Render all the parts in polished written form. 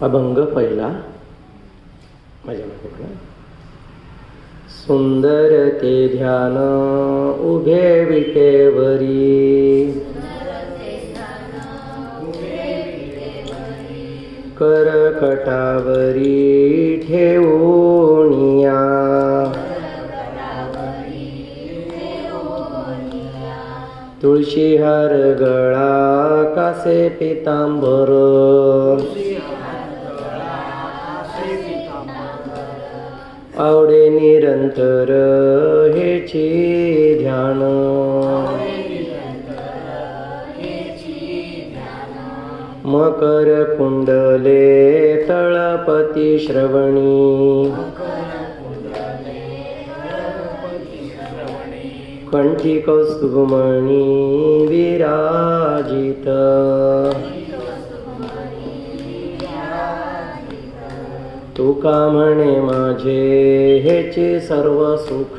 अभंग पहिला. माझ्या मागे बघा. सुंदर ते ध्यान उभे विटेवरी, करकटावरी ठेवूनिया, तुळशीहार गळा कासे पितांबर, आवडे निरंतर हेची ध्यान, मकर कुंडले तळपती श्रवणी, कंठी कौस्तुभमणी विराजित, तुका म्हणे माझे हेचे सर्व सुख,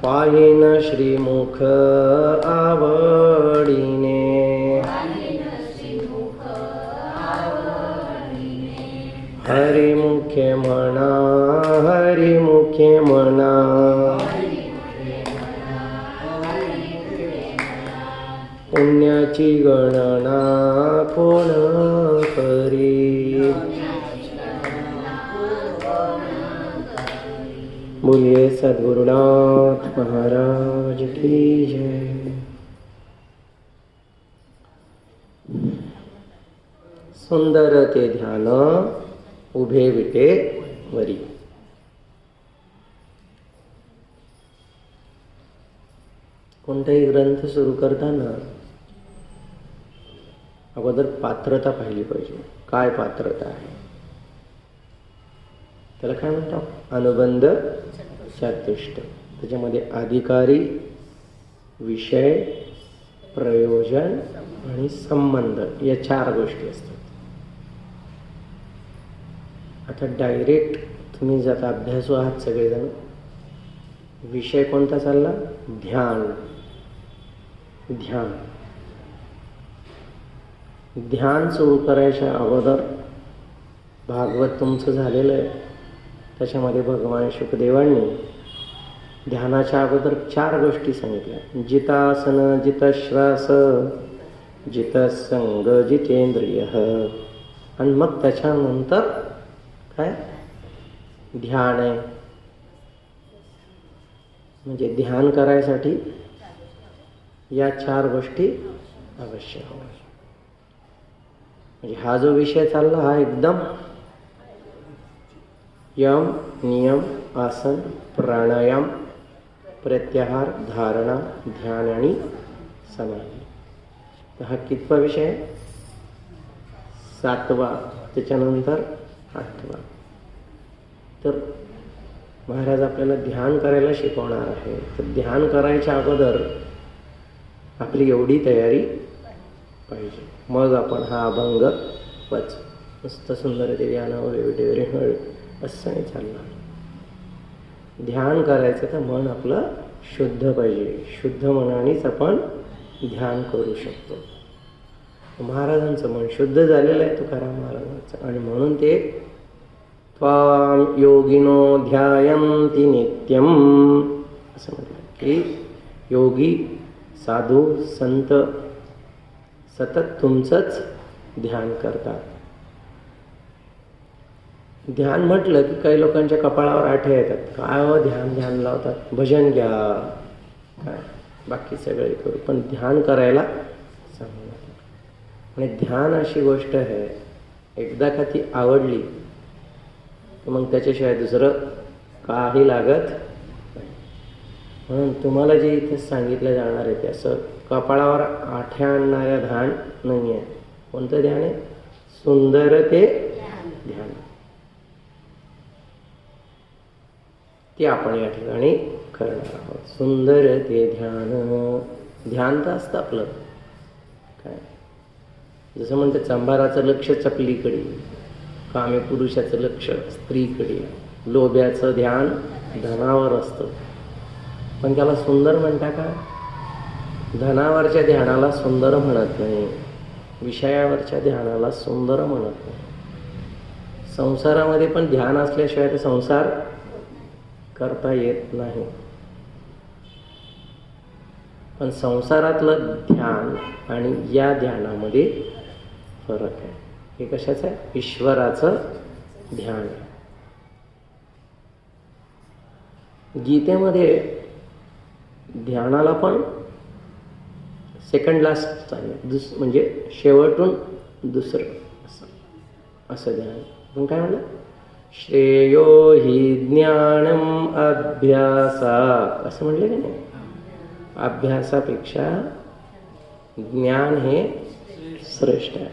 पाहिन श्रीमुख आवडीने, हरिमुखे म्हणा हरिमुखे म्हणा, पुण्याची गणना कोण करी. बोलिए सद्गुरुनाथ महाराज की जय. सुंदर ते ध्यान उभे विटे वरी. कोणताही ग्रंथ सुरू करताना अगोदर पात्रता पाहिली पाहिजे. काय पात्रता आहे त्याला काय म्हणतात? अनुबंध चतुष्ट. त्याच्यामध्ये अधिकारी, विषय, प्रयोजन आणि संबंध या 4 गोष्टी असतात. आता डायरेक्ट तुम्ही जाता अभ्यासू आहात सगळेजण. विषय कोणता चालला? ध्यान. ध्यान ध्यान सुरू करायच्या अगोदर भागवत तुमचं झालेलं आहे. त्याच्यामध्ये भगवान शुकदेवांनी ध्यानाच्या अगोदर 4 गोष्टी सांगितल्या. जितासन, जितश्वास, जितसंग, जितेंद्रिय. आणि मग त्याच्यानंतर काय? ध्यान आहे. म्हणजे ध्यान करायसाठी या 4 गोष्टी आवश्यक आहेत. म्हणजे हा जो विषय चालला हा एकदम यम, नियम, आसन, प्राणायाम, प्रत्याहार, धारणा, ध्यान आणि समाधी. तर हा कितवा विषय आहे? 7वा. त्याच्यानंतर 8वा. तर महाराज आपल्याला ध्यान करायला शिकवणार आहे. तर ध्यान करायच्या अगोदर आपली एवढी तयारी पाहिजे. मग आपण हा अभंग वाचू. नुसतं सुंदर ते ध्यानावर एवढे असं नाही चालणार. ध्यान करायचं तर मन आपलं शुद्ध पाहिजे. शुद्ध मनानेच आपण ध्यान करू शकतो. महाराजांचं मन शुद्ध झालेलं आहे तुकाराम महाराजांचं. आणि म्हणून ते त्वां योगिनो ध्यायन्ति नित्यम असं म्हटलं की योगी, साधू, संत सतत तुमचंच ध्यान करतात. ध्यान म्हटलं की काही लोकांच्या कपाळावर आठे येतात. काय हो ध्यान ध्यान लावतात. भजन घ्या, काय बाकी सगळे करू, पण ध्यान करायला सांगू. आणि ध्यान अशी गोष्ट आहे, एकदा का ती आवडली तर मग त्याच्याशिवाय दुसरं काही लागत नाही. म्हणून तुम्हाला जे इथे सांगितलं जाणार आहे ते असं कपाळावर आठ्या आणणाऱ्या ध्यान नाही आहे. कोणतं ध्यान आहे? सुंदर ते ध्यान. ते आपण या ठिकाणी करणार आहोत. सुंदर ते ध्यान. ध्यान तर असतं आपलं काय, जसं म्हणते चंभाराचं लक्ष चपलीकडे, कामे पुरुषाचं लक्ष स्त्रीकडे, लोभ्याचं ध्यान धनावर असतं. पण त्याला सुंदर म्हणता का? धनावरच्या ध्यानाला सुंदर म्हणत नाही, विषयावरच्या ध्यानाला सुंदर म्हणत नाही. संसारामध्ये पण ध्यान असल्याशिवाय ते संसार करता येत नाही. पण संसारातलं ध्यान आणि या ध्यानामध्ये फरक आहे. हे कशाचं आहे? ईश्वराचं ध्यान. गीतेमध्ये ध्यानाला पण सेकंड लास्ट चाललं, म्हणजे शेवटून दुसरं असं ध्यान. पण काय म्हणलं? श्रेयो हि ज्ञानम अभ्यासात असं म्हणलं की नाही. अभ्यासापेक्षा ज्ञान हे श्रेष्ठ आहे.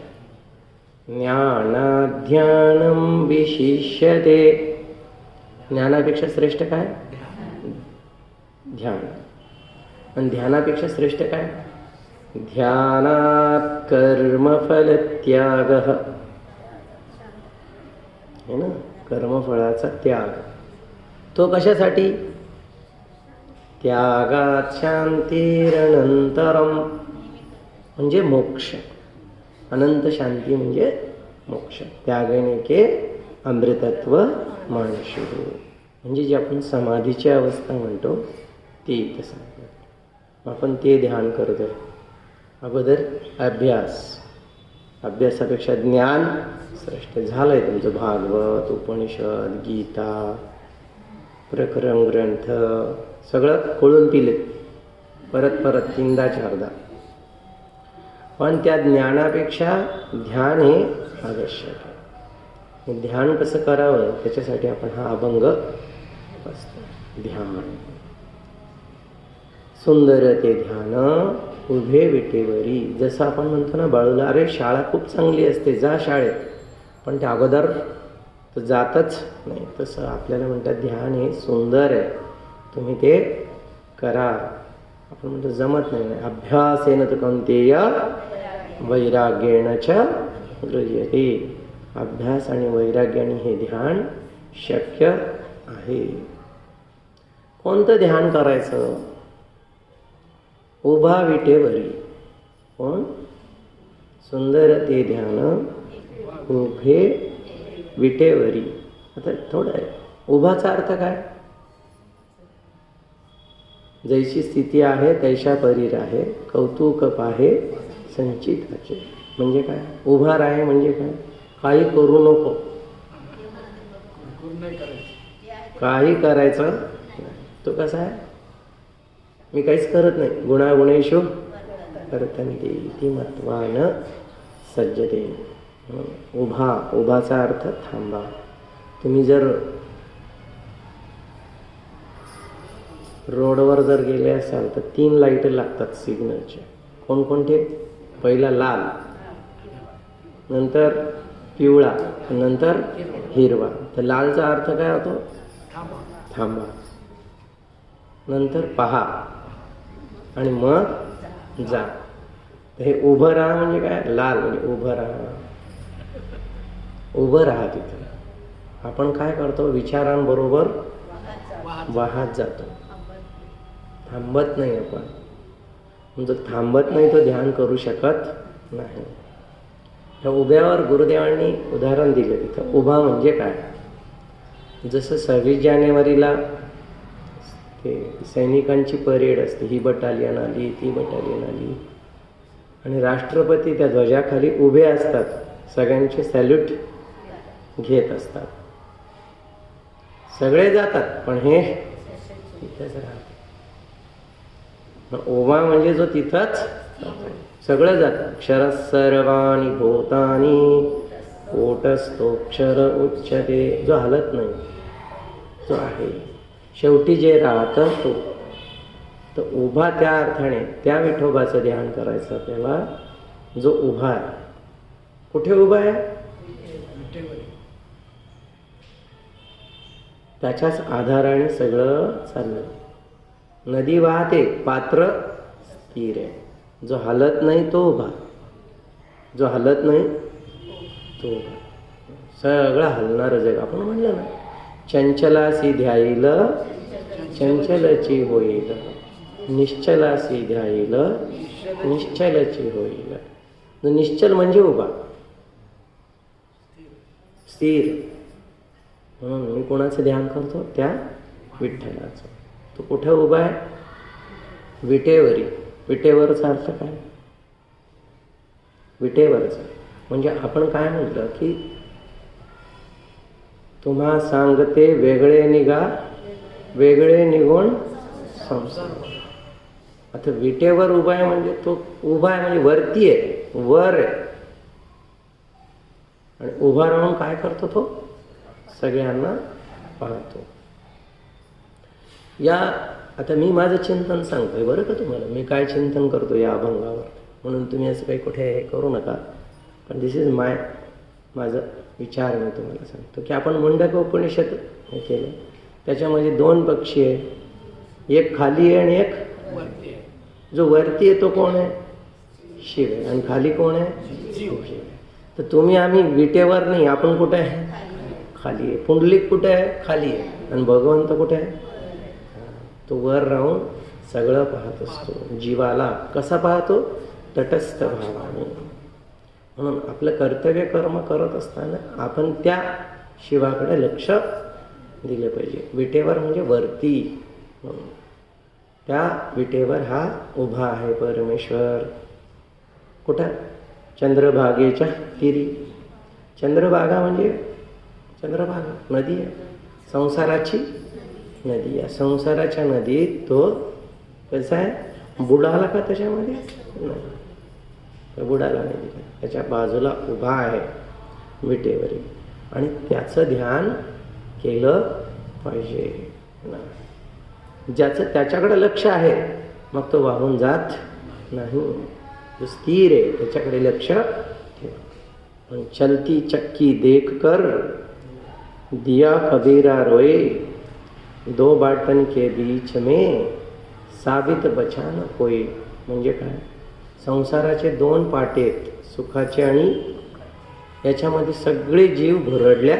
ज्ञानाध्यानम विशिष्यते. ज्ञानापेक्षा श्रेष्ठ काय? ध्यान. आणि ध्यानापेक्षा श्रेष्ठ काय? ध्यानात कर्मफल त्याग है ना. कर्मफळाचा त्याग. तो कशासाठी? त्यागात शांतिरनंतरम म्हणजे मोक्ष. अनंत शांती म्हणजे मोक्ष. त्यागने के अमृतत्व मानशु म्हणजे जी आपण समाधीची अवस्था म्हणतो ती तसं. आपण ते ध्यान करतोय. अगोदर अभ्यासापेक्षा ज्ञान श्रेष्ठ. झालंय तुमचं भागवत, उपनिषद, गीता, प्रकरण ग्रंथ सगळं खोळून पिले परत तीनदा चारदा. पण त्या ज्ञानापेक्षा ध्यान हे आवश्यक आहे. ध्यान कसं करावं त्याच्यासाठी आपण हा अभंग असतो. ध्यान सुंदर ते ध्यान उभे विटेवरी. जसं आपण म्हणतो ना बाळूला, अरे शाळा खूप चांगली असते, जा शाळेत, पण त्या अगोदर तर जातच नाही. तसं आपल्याला म्हणतात ध्यान हे सुंदर आहे, तुम्ही ते करा. आपण म्हणतो जमत नाही. अभ्यासेन तु कौन्तेय वैराग्येण च गृह्यते. अभ्यास आणि वैराग्याने हे ध्यान शक्य आहे. कोणतं ध्यान करायचं? उभा विटेवरी. कोण? सुंदर ते ध्यान उभे विटेवरी. आता थोडं आहे. उभाचा अर्थ काय? जैशी स्थिती आहे तैशा परीर आहे, कौतुक पाहे संचिताचे. म्हणजे काय? उभा राहे म्हणजे काय? काही करू नको, काही करायचं. तो कसा आहे? मी काहीच करत नाही. गुणागुणेषु वर्तन्ते इति मत्वान सज्जते. उभाचा अर्थ थांबा. तुम्ही जर रोडवर जर गेले असाल तर 3 लाईट लागतात सिग्नलचे. कोणकोणते? पहिला लाल, नंतर पिवळा, नंतर हिरवा. तर लालचा अर्थ काय होतो? थांबा. नंतर पहा आणि मग जा. हे उभं राहा म्हणजे काय? लाल म्हणजे उभं राहा. उभं राहा तिथे. आपण काय करतो? विचारांबरोबर वाहत जातो, थांबत नाही. आपण जर थांबत नाही तर ध्यान करू शकत नाही. ह्या उभ्यावर गुरुदेवांनी उदाहरण दिलं. तिथं उभा म्हणजे काय? जसं 26 जानेवारीला ते सैनिकांची परेड असते. ही बटालियन आली, ती बटालियन आली, आणि राष्ट्रपती त्या ध्वजाखाली उभे असतात, सगळ्यांचे सॅल्यूट घेत असतात. सगळे जातात पण हे तिथेच राहतात. उभा म्हणजे जो तिथंच सगळं जातं. क्षर सर्वाणी भूतानी ओटस्थोक्षर उच्यते. जो हलत नाही, जो आहे शेवटी जे राहतं तो. तर उभा त्या अर्थाने त्या विठोबाचं ध्यान करायचं आपल्याला, जो उभा आहे. कुठे उभा आहे? त्याच्याच आधाराने सगळं चाललं. नदी वाहते, पात्र स्थिर आहे. जो हलत नाही तो उभा, जो हलत नाही तो उभा. सगळं हलणारं जग. आपण म्हणलं ना, चंचलासी ध्याईल चंचलची होईल. निश्चलासी ध्याईल निश्चलची होईल. निश्चल म्हणजे उभा, स्थिर. म्हणून मी कोणाचं ध्यान करतो? त्या विठ्ठलाचं. तो कुठे उभा आहे? विटेवरी. विटेवरचा अर्थ काय? विटेवरचा म्हणजे आपण काय म्हटलं की तुम्हा सांगते वेगळे निघा वेगळे निघून संसार. आता विटेवर उभा आहे म्हणजे तो उभा आहे म्हणजे वरती आहे, वर आहे. आणि उभा राहून काय करतो? तो सगळ्यांना पाहतो. या आता मी माझं चिंतन सांगतोय बरं का तुम्हाला, मी काय चिंतन करतो या अभंगावर. म्हणून तुम्ही असं काही कुठे हे करू नका. पण दिस इज माझं विचार मी तुम्हाला सांगतो की आपण मुंडक उपनिषद हे केलं, त्याच्यामध्ये 2 पक्षी आहे, एक खाली आहे आणि एक वरती आहे. जो वरती आहे तो कोण आहे? शिव आहे. आणि खाली कोण आहे? जीव आहे. तर तुम्ही आम्ही विटेवर नाही, आपण कुठे आहे? खाली आहे. पुंडलिक कुठे आहे? खाली आहे. आणि भगवंत कुठे आहे? तो वर राहून सगळं पाहत असतो. जीवाला कसा पाहतो? तटस्थ भावाने. म्हणून आपलं कर्तव्य कर्म करत असताना आपण त्या शिवाकडे लक्ष दिले पाहिजे. विटेवर म्हणजे वरती. त्या विटेवर हा उभा आहे परमेश्वर. कुठं? चंद्रभागेच्या तीरी. चंद्रभागा म्हणजे चंद्रभागा नदी आहे, संसाराची नदी आहे. संसाराच्या नदीत तो कसा आहे? बुडाला का त्याच्यामध्ये? नाही, बुडाला नाही. त्याच्या बाजूला उभा आहे विटेवरी. आणि त्याचं ध्यान केलं पाहिजे. ज्याचं त्याच्याकडे लक्ष आहे मग तो वाहून जात नाही. जो स्थिर आहे त्याच्याकडे लक्ष ठेवा. चलती चक्की देख कर दिया कबीरा रोए, 2 बाटन के बीच में साबित बचा न कोई. म्हणजे काय? संसाराचे 2 पाटे आहेत, सुखाचे आणि याच्यामध्ये सगळे जीव भरडल्या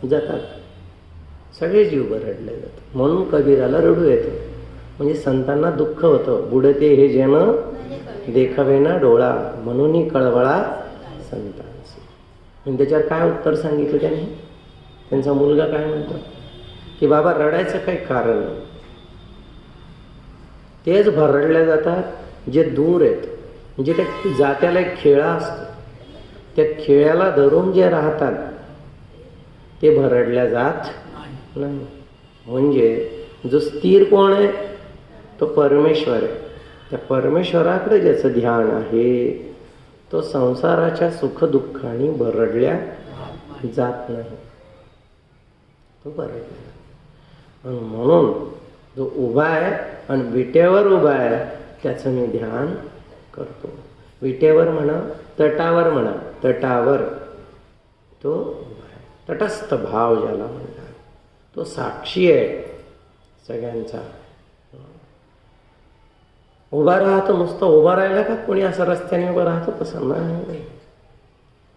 जातात. सगळे जीव भरडले जातात. म्हणून कबीराला रडू येतं. म्हणजे संतांना दुःख होतं. बुडते हे जन देखावे ना डोळा, म्हणून कळवळा संतांची. आणि त्याच्यावर काय उत्तर सांगितलं त्यांनी? त्यांचा मुलगा काय म्हणतो की बाबा रडायचं काही कारण नाही. तेच भरडल्या जातात जे दूर आहेत. म्हणजे त्या जात्याला एक खेळा असतो, त्या खेळ्याला धरून जे राहतात ते भरडल्या जात नाही. म्हणजे जो स्थिर कोण आहे? तो परमेश्वर आहे. त्या परमेश्वराकडे ज्याचं ध्यान आहे तो संसाराच्या सुखदुःखाने भरडल्या जात नाही. तो भरडल्या. म्हणून जो उभा आहे आणि विटेवर उभा आहे त्याचं मी ध्यान करतो. विटेवर म्हणा, तटावर म्हणा, तटावर तो उभा आहे. तटस्थ भाव ज्याला म्हणतात तो साक्षी आहे सगळ्यांचा. उभा राहतो. नुसतं उभा राहिला का कोणी असं रस्त्याने उभं राहतो? तसं नाही.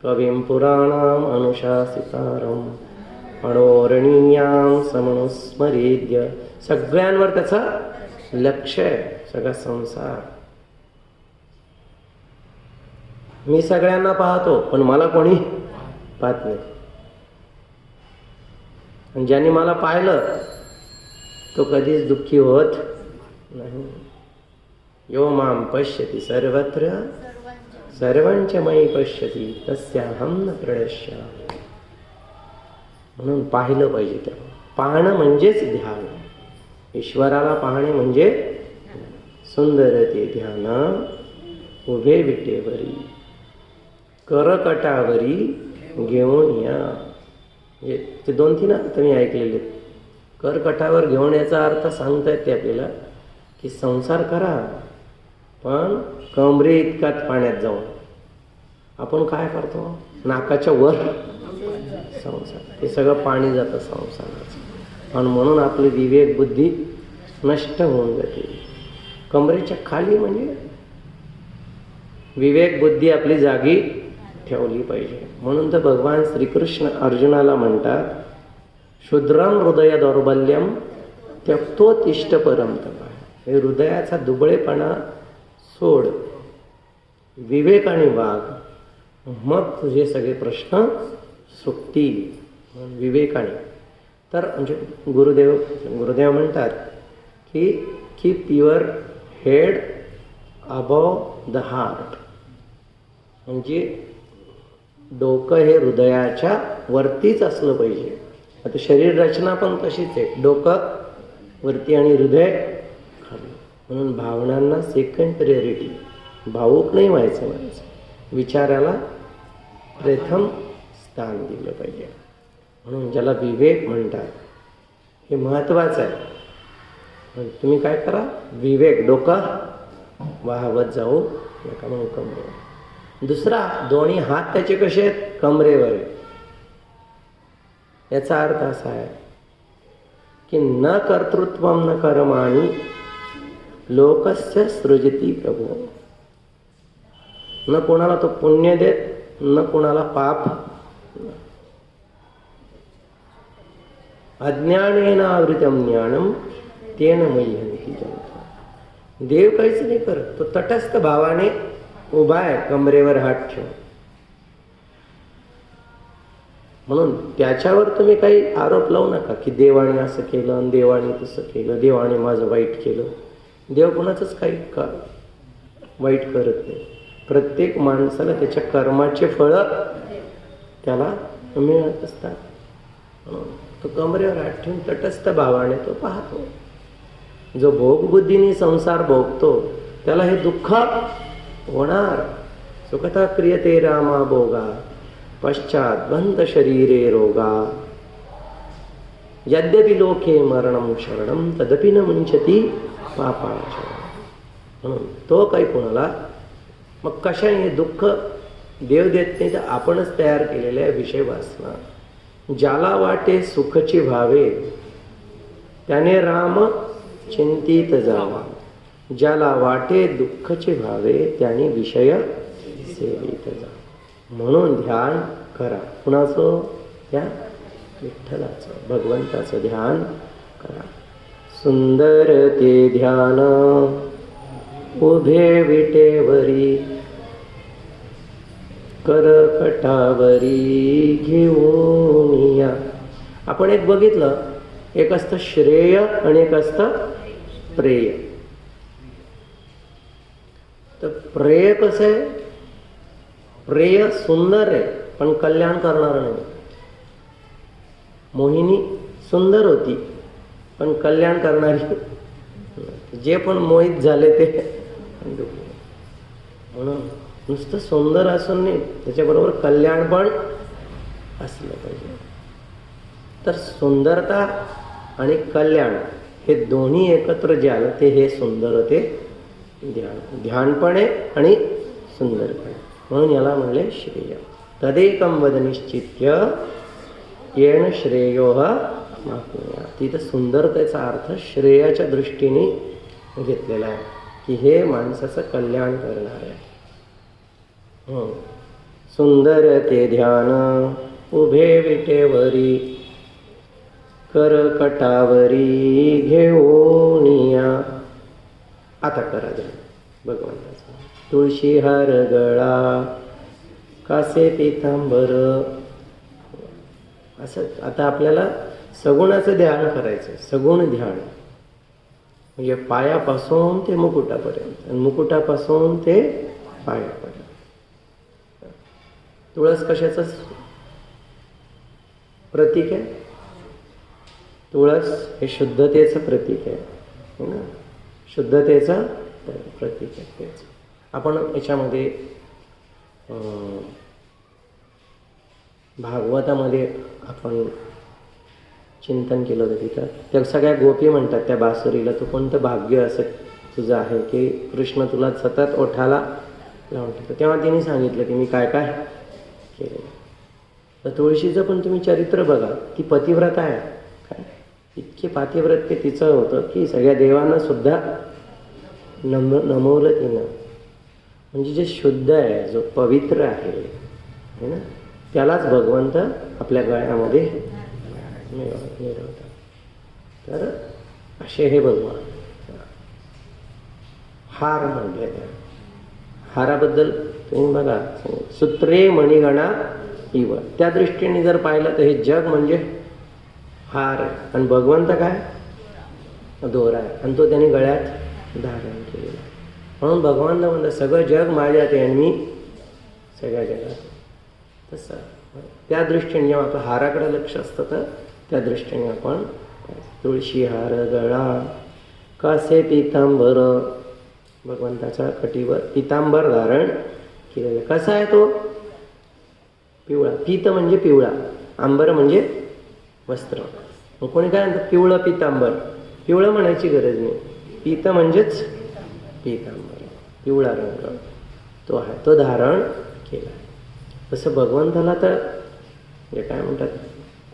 कवीं पुराणाम अनुशासितारम अणोरणीयाम समनुस्मरेद्य. सगळ्यांवर त्याचं लक्ष आहे. सगळा संसार. मी सगळ्यांना पाहतो पण मला कोणी पाहत नाही. आणि ज्यांनी मला पाहिलं तो कधीच दुःखी होत नाही. यो माम पश्यति सर्वत्र सर्वांच मयी पश्यति तस्याहं न प्रणश्यामि. म्हणून पाहिलं पाहिजे. त्याला पाहणं म्हणजेच ध्यान. ईश्वराला पाहणे म्हणजे सुंदर ते ध्यान. उभे विटेवरी करकटावरी घेऊन या. म्हणजे ते 2-3 तुम्ही ऐकलेले. करकटावर घेऊन याचा अर्थ सांगता येते आपल्याला की संसार करा पण कमरे इतकाच पाण्यात जाऊन. आपण काय करतो? नाकाच्या वर संसार. ते सगळं पाणी जातं संसाराचं. आणि म्हणून आपली विवेक बुद्धी नष्ट होऊन जाते. कमरेच्या खाली म्हणजे विवेक बुद्धी आपली जागी ठेवली पाहिजे. म्हणून तर भगवान श्रीकृष्ण अर्जुनाला म्हणतात शूद्रम हृदय दौर्बल्यम त्यक्तोत्तिष्ठ परम तप. हे हृदयाचा दुबळेपणा सोड, विवेकाने वाग, मग तुझे सगळे प्रश्न सुटतील. विवेकाने. तर म्हणजे गुरुदेव म्हणतात की keep your head above the heart. म्हणजे डोकं हे हृदयाच्या वरतीच असलं पाहिजे. आता शरीर रचना पण तशीच आहे, डोकं वरती आणि हृदय खाली. म्हणून भावनांना सेकंड प्रायोरिटी. भावुक नाही व्हायचं माणसं, विचाराला प्रथम स्थान दिलं पाहिजे. म्हणून ज्याला विवेक म्हणतात, हे महत्त्वाचं आहे. तुम्ही काय करा, विवेक, डोकं वाहवत जाऊ नका म्हणून कमरेवर. दुसरा, दोन्ही हात त्याचे कसे आहेत, कमरेवर आहे. याचा अर्थ असा आहे की न कर्तृत्वम न कर्माणि लोकस्य सृजती प्रभू. न कोणाला तो पुण्य देत, न कोणाला पाप. अज्ञानेन आवृतम ज्ञानम तेन मह्यन्ति जनता. देव काहीच नाही करत, तो तटस्थ भावाने उभा आहे कमरेवर हात ठेवून. म्हणून त्याच्यावर तुम्ही काही आरोप लावू नका की देवाने असं केलं, देवाने तसं केलं, देवाने माझं वाईट केलं. देव कोणाचंच काही वाईट करत नाही. प्रत्येक माणसाला त्याच्या कर्माचे फळ त्याला मिळत असतात. तो कमरेवर हात ठेवून तटस्थ भावाने तो पाहतो. जो भोगबुद्धीने संसार भोगतो त्याला हे दुःख होणार. सुखता क्रियते रामा भोगा पश्चात बंध शरीरे रोगा. यद्यपि लोके मरणम शरणम तदपि न मुंचती पापाचरण. म्हणून तो काही कोणाला मग कशाने हे दुःख देव देत नाही, तर आपणच तयार केलेल्या विषय वासना. ज्याला वाटे सुखची भावे त्याने राम चिंतित जावा. ज्याला वाटे दुःखचे भावे त्याने विषय सेवित जा. म्हणून ध्यान करा. कुणाचं? त्या विठ्ठलाचं, भगवंताचं ध्यान करा. सुंदर ते ध्यान उभे विटेवरी करकटावरी घेऊन या. आपण एक बघितलं, एक असतं श्रेय आणि एक असतं प्रेय. तर प्रेय कसं आहे? प्रेय सुंदर आहे पण कल्याण करणार नाही. मोहिनी सुंदर होती पण कल्याण करणारी. जे पण मोहित झाले ते. म्हणून नुसतं सुंदर असून नाही, त्याच्याबरोबर कल्याण पण असलं पाहिजे. तर सुंदरता आणि कल्याण हे दोन्ही एकत्र जे आलं ते हे सुंदर ते ध्यान. ध्यान पण आहे आणि सुंदर पण. म्हणून याला म्हणले श्रेय. तदेकं वद निश्चित्य येण श्रेयो माप्नुयात्. तिथं सुंदरतेचा अर्थ श्रेयाच्या दृष्टीने घेतलेला आहे की हे माणसाचं कल्याण करणार आहे. सुंदर ते ध्यान उभे विटेवरी करकटावरी घेऊनिया. आता करा ध्यान भगवंताचं. तुळशी हार गळा कासे पितांबर. असं आता आपल्याला सगुणाचं ध्यान करायचं. सगुण ध्यान म्हणजे पायापासून ते मुकुटापर्यंत आणि मुकुटापासून ते पायापर्यंत. तुळस कशाचं प्रतीक आहे? तुळस हे शुद्धतेचं प्रतीक आहे ना, शुद्धतेचं प्रतीक आहे. तेच आपण याच्यामध्ये भागवतामध्ये आपण चिंतन केलं होतं. तिथं त्या सगळ्या गोपी म्हणतात त्या बासुरीला, तू कोणतं भाग्य असं तुझं आहे की कृष्ण तुला सतत ओठाला लावून ठेवतो. तेव्हा तिने सांगितलं की मी काय काय केलं. तर तुळशीचं पण तुम्ही चरित्र बघा. ती पतिव्रता आहे. काय इतके पातिव्रत्य तिचं होतं की सगळ्या देवांना सुद्धा नमवलं तिनं. म्हणजे जे शुद्ध आहे, जो पवित्र आहे ना, त्यालाच भगवंत आपल्या गळ्यामध्ये मिळवतात. तर असे हे भगवान. हार म्हटले त्या हाराबद्दल तुम्ही बघा, सूत्रे मणिगणा इव, त्या दृष्टीने जर पाहिलं तर हे जग म्हणजे हार आहे आणि भगवंत काय दोरा आहे आणि तो त्याने गळ्यात धारण केलेला. म्हणून भगवान म्हणलं सगळं जग माझ्यात आहे आणि मी सगळ्या जगात. तसं त्या दृष्टीने जेव्हा आपलं हाराकडे लक्ष असतं तर त्या दृष्टीने आपण तुळशी हार गळा कसे पितांबर, भगवंताच्या कटीवर पितांबर धारण केलेलं. कसा आहे तो पिवळा, पीत म्हणजे पिवळा, आंबर म्हणजे वस्त्र. मग कोणी काय म्हणतं पिवळं पितांबर, पिवळं म्हणायची गरज नाही, पीत म्हणजेच पितांबर, पिवळा रंग तो आहे, तो धारण केला. तसं भगवंताला तर जे काय म्हणतात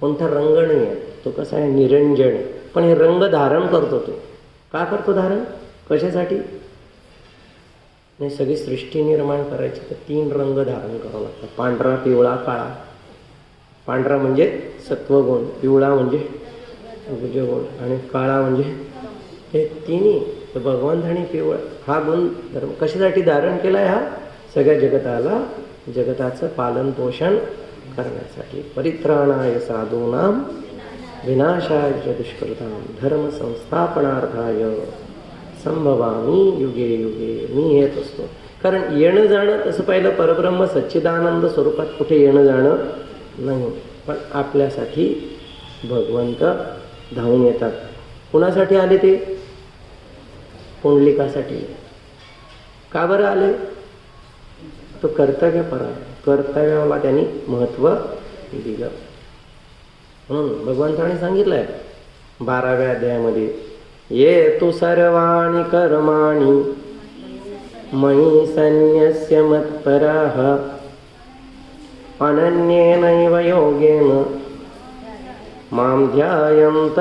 कोणता रंग नाही आहे, तो कसा आहे निरंजन आहे, पण हे रंग धारण करतो. तो का करतो धारण, कशासाठी? नाही सगळी सृष्टी निर्माण करायची तर 3 रंग धारण करावं लागतं, पांढरा पिवळा काळा. पांढरा म्हणजे सत्वगुण, पिवळा म्हणजे रजोगुण आणि काळा म्हणजे हे तिन्ही. तर भगवंताने पिवळा हा गुण धर्म कशासाठी धारण केला आहे, हा सगळ्या जगताला जगताचं पालन पोषण करण्यासाठी. परित्राणाय साधूनां विनाशाय च दुष्कृतां धर्म संस्थापनार्थाय संभवामी युगे युगे. मी येत असतो, कारण येणं जाणं तसं पाहिलं परब्रह्म सच्चिदानंद स्वरूपात कुठे येणं जाणं नाही, पण आपल्यासाठी भगवंत धावून येतात. कुणासाठी आले ते, पुंडलिकासाठी. का बरं आले, तो कर्तव्यपरा, कर्तव्याला त्यांनी महत्त्व दिलं. म्हणून भगवंताने सांगितलंय 12व्या अध्यायामध्ये, ये तु सर्वाणि कर्माणि मयि सन्न्यस्य मत्पराः अनन्येनैव योगेन मां ध्यायन्त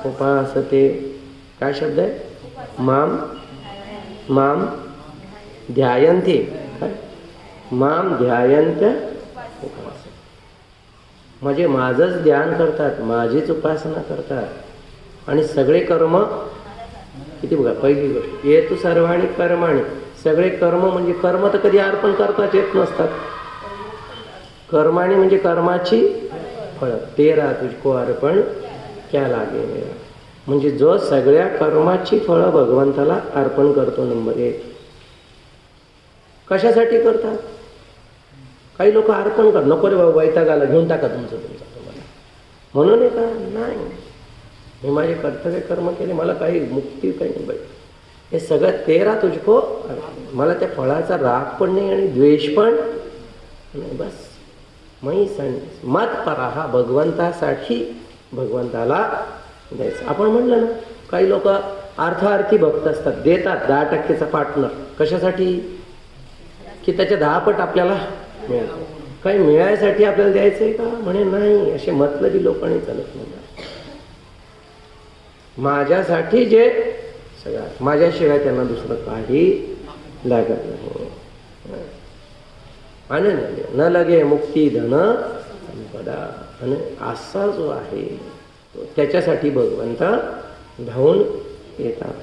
उपासते. काय शब्द आहे, माम माम ध्यायन्ते, काय माम ध्यायन्त उपासते, म्हणजे माझंच ध्यान करतात, माझीच उपासना करतात आणि सगळे कर्म किती बघा. पहिली गोष्ट ये तू सर्वाणी कर्माणी, सगळे कर्म म्हणजे कर्म तर कधी अर्पण करताच येत नसतात. कर्माणी म्हणजे कर्माची फळ, तेरा तुझको अर्पण क्या लागे मेरा, म्हणजे जो सगळ्या कर्माची फळं भगवंताला अर्पण करतो. नंबर 1. कशासाठी करतात, काही लोक अर्पण कर नको रे बाबा वैतागाला घेऊन टाका तुमचं तुम्हाला, म्हणून आहे का नाही, मी माझे कर्तव्य कर्म केले, मला काही मुक्ती काही नाही बाई, हे सगळं तेरा तुझको, मला त्या फळाचा राग पण नाही आणि द्वेष पण नाही. बस मई सण मत परा, हा भगवंतासाठी भगवंताला द्यायचं. आपण म्हणलं ना काही लोक अर्थार्थी भक्त असतात, देतात 10%चा पार्टनर, कशासाठी की त्याच्या 10 पट आपल्याला मिळतो. काही मिळायसाठी आपल्याला द्यायचंय का, म्हणे नाही, असे मतलबी लोकांनी चालत नाही. माझ्यासाठी जे सगळ्यात, माझ्याशिवाय त्यांना दुसरं काही लागत नाही. आणि न लगे मुक्ती धन संपदा, आणि असा जो आहे त्याच्यासाठी भगवंत धावून येतात.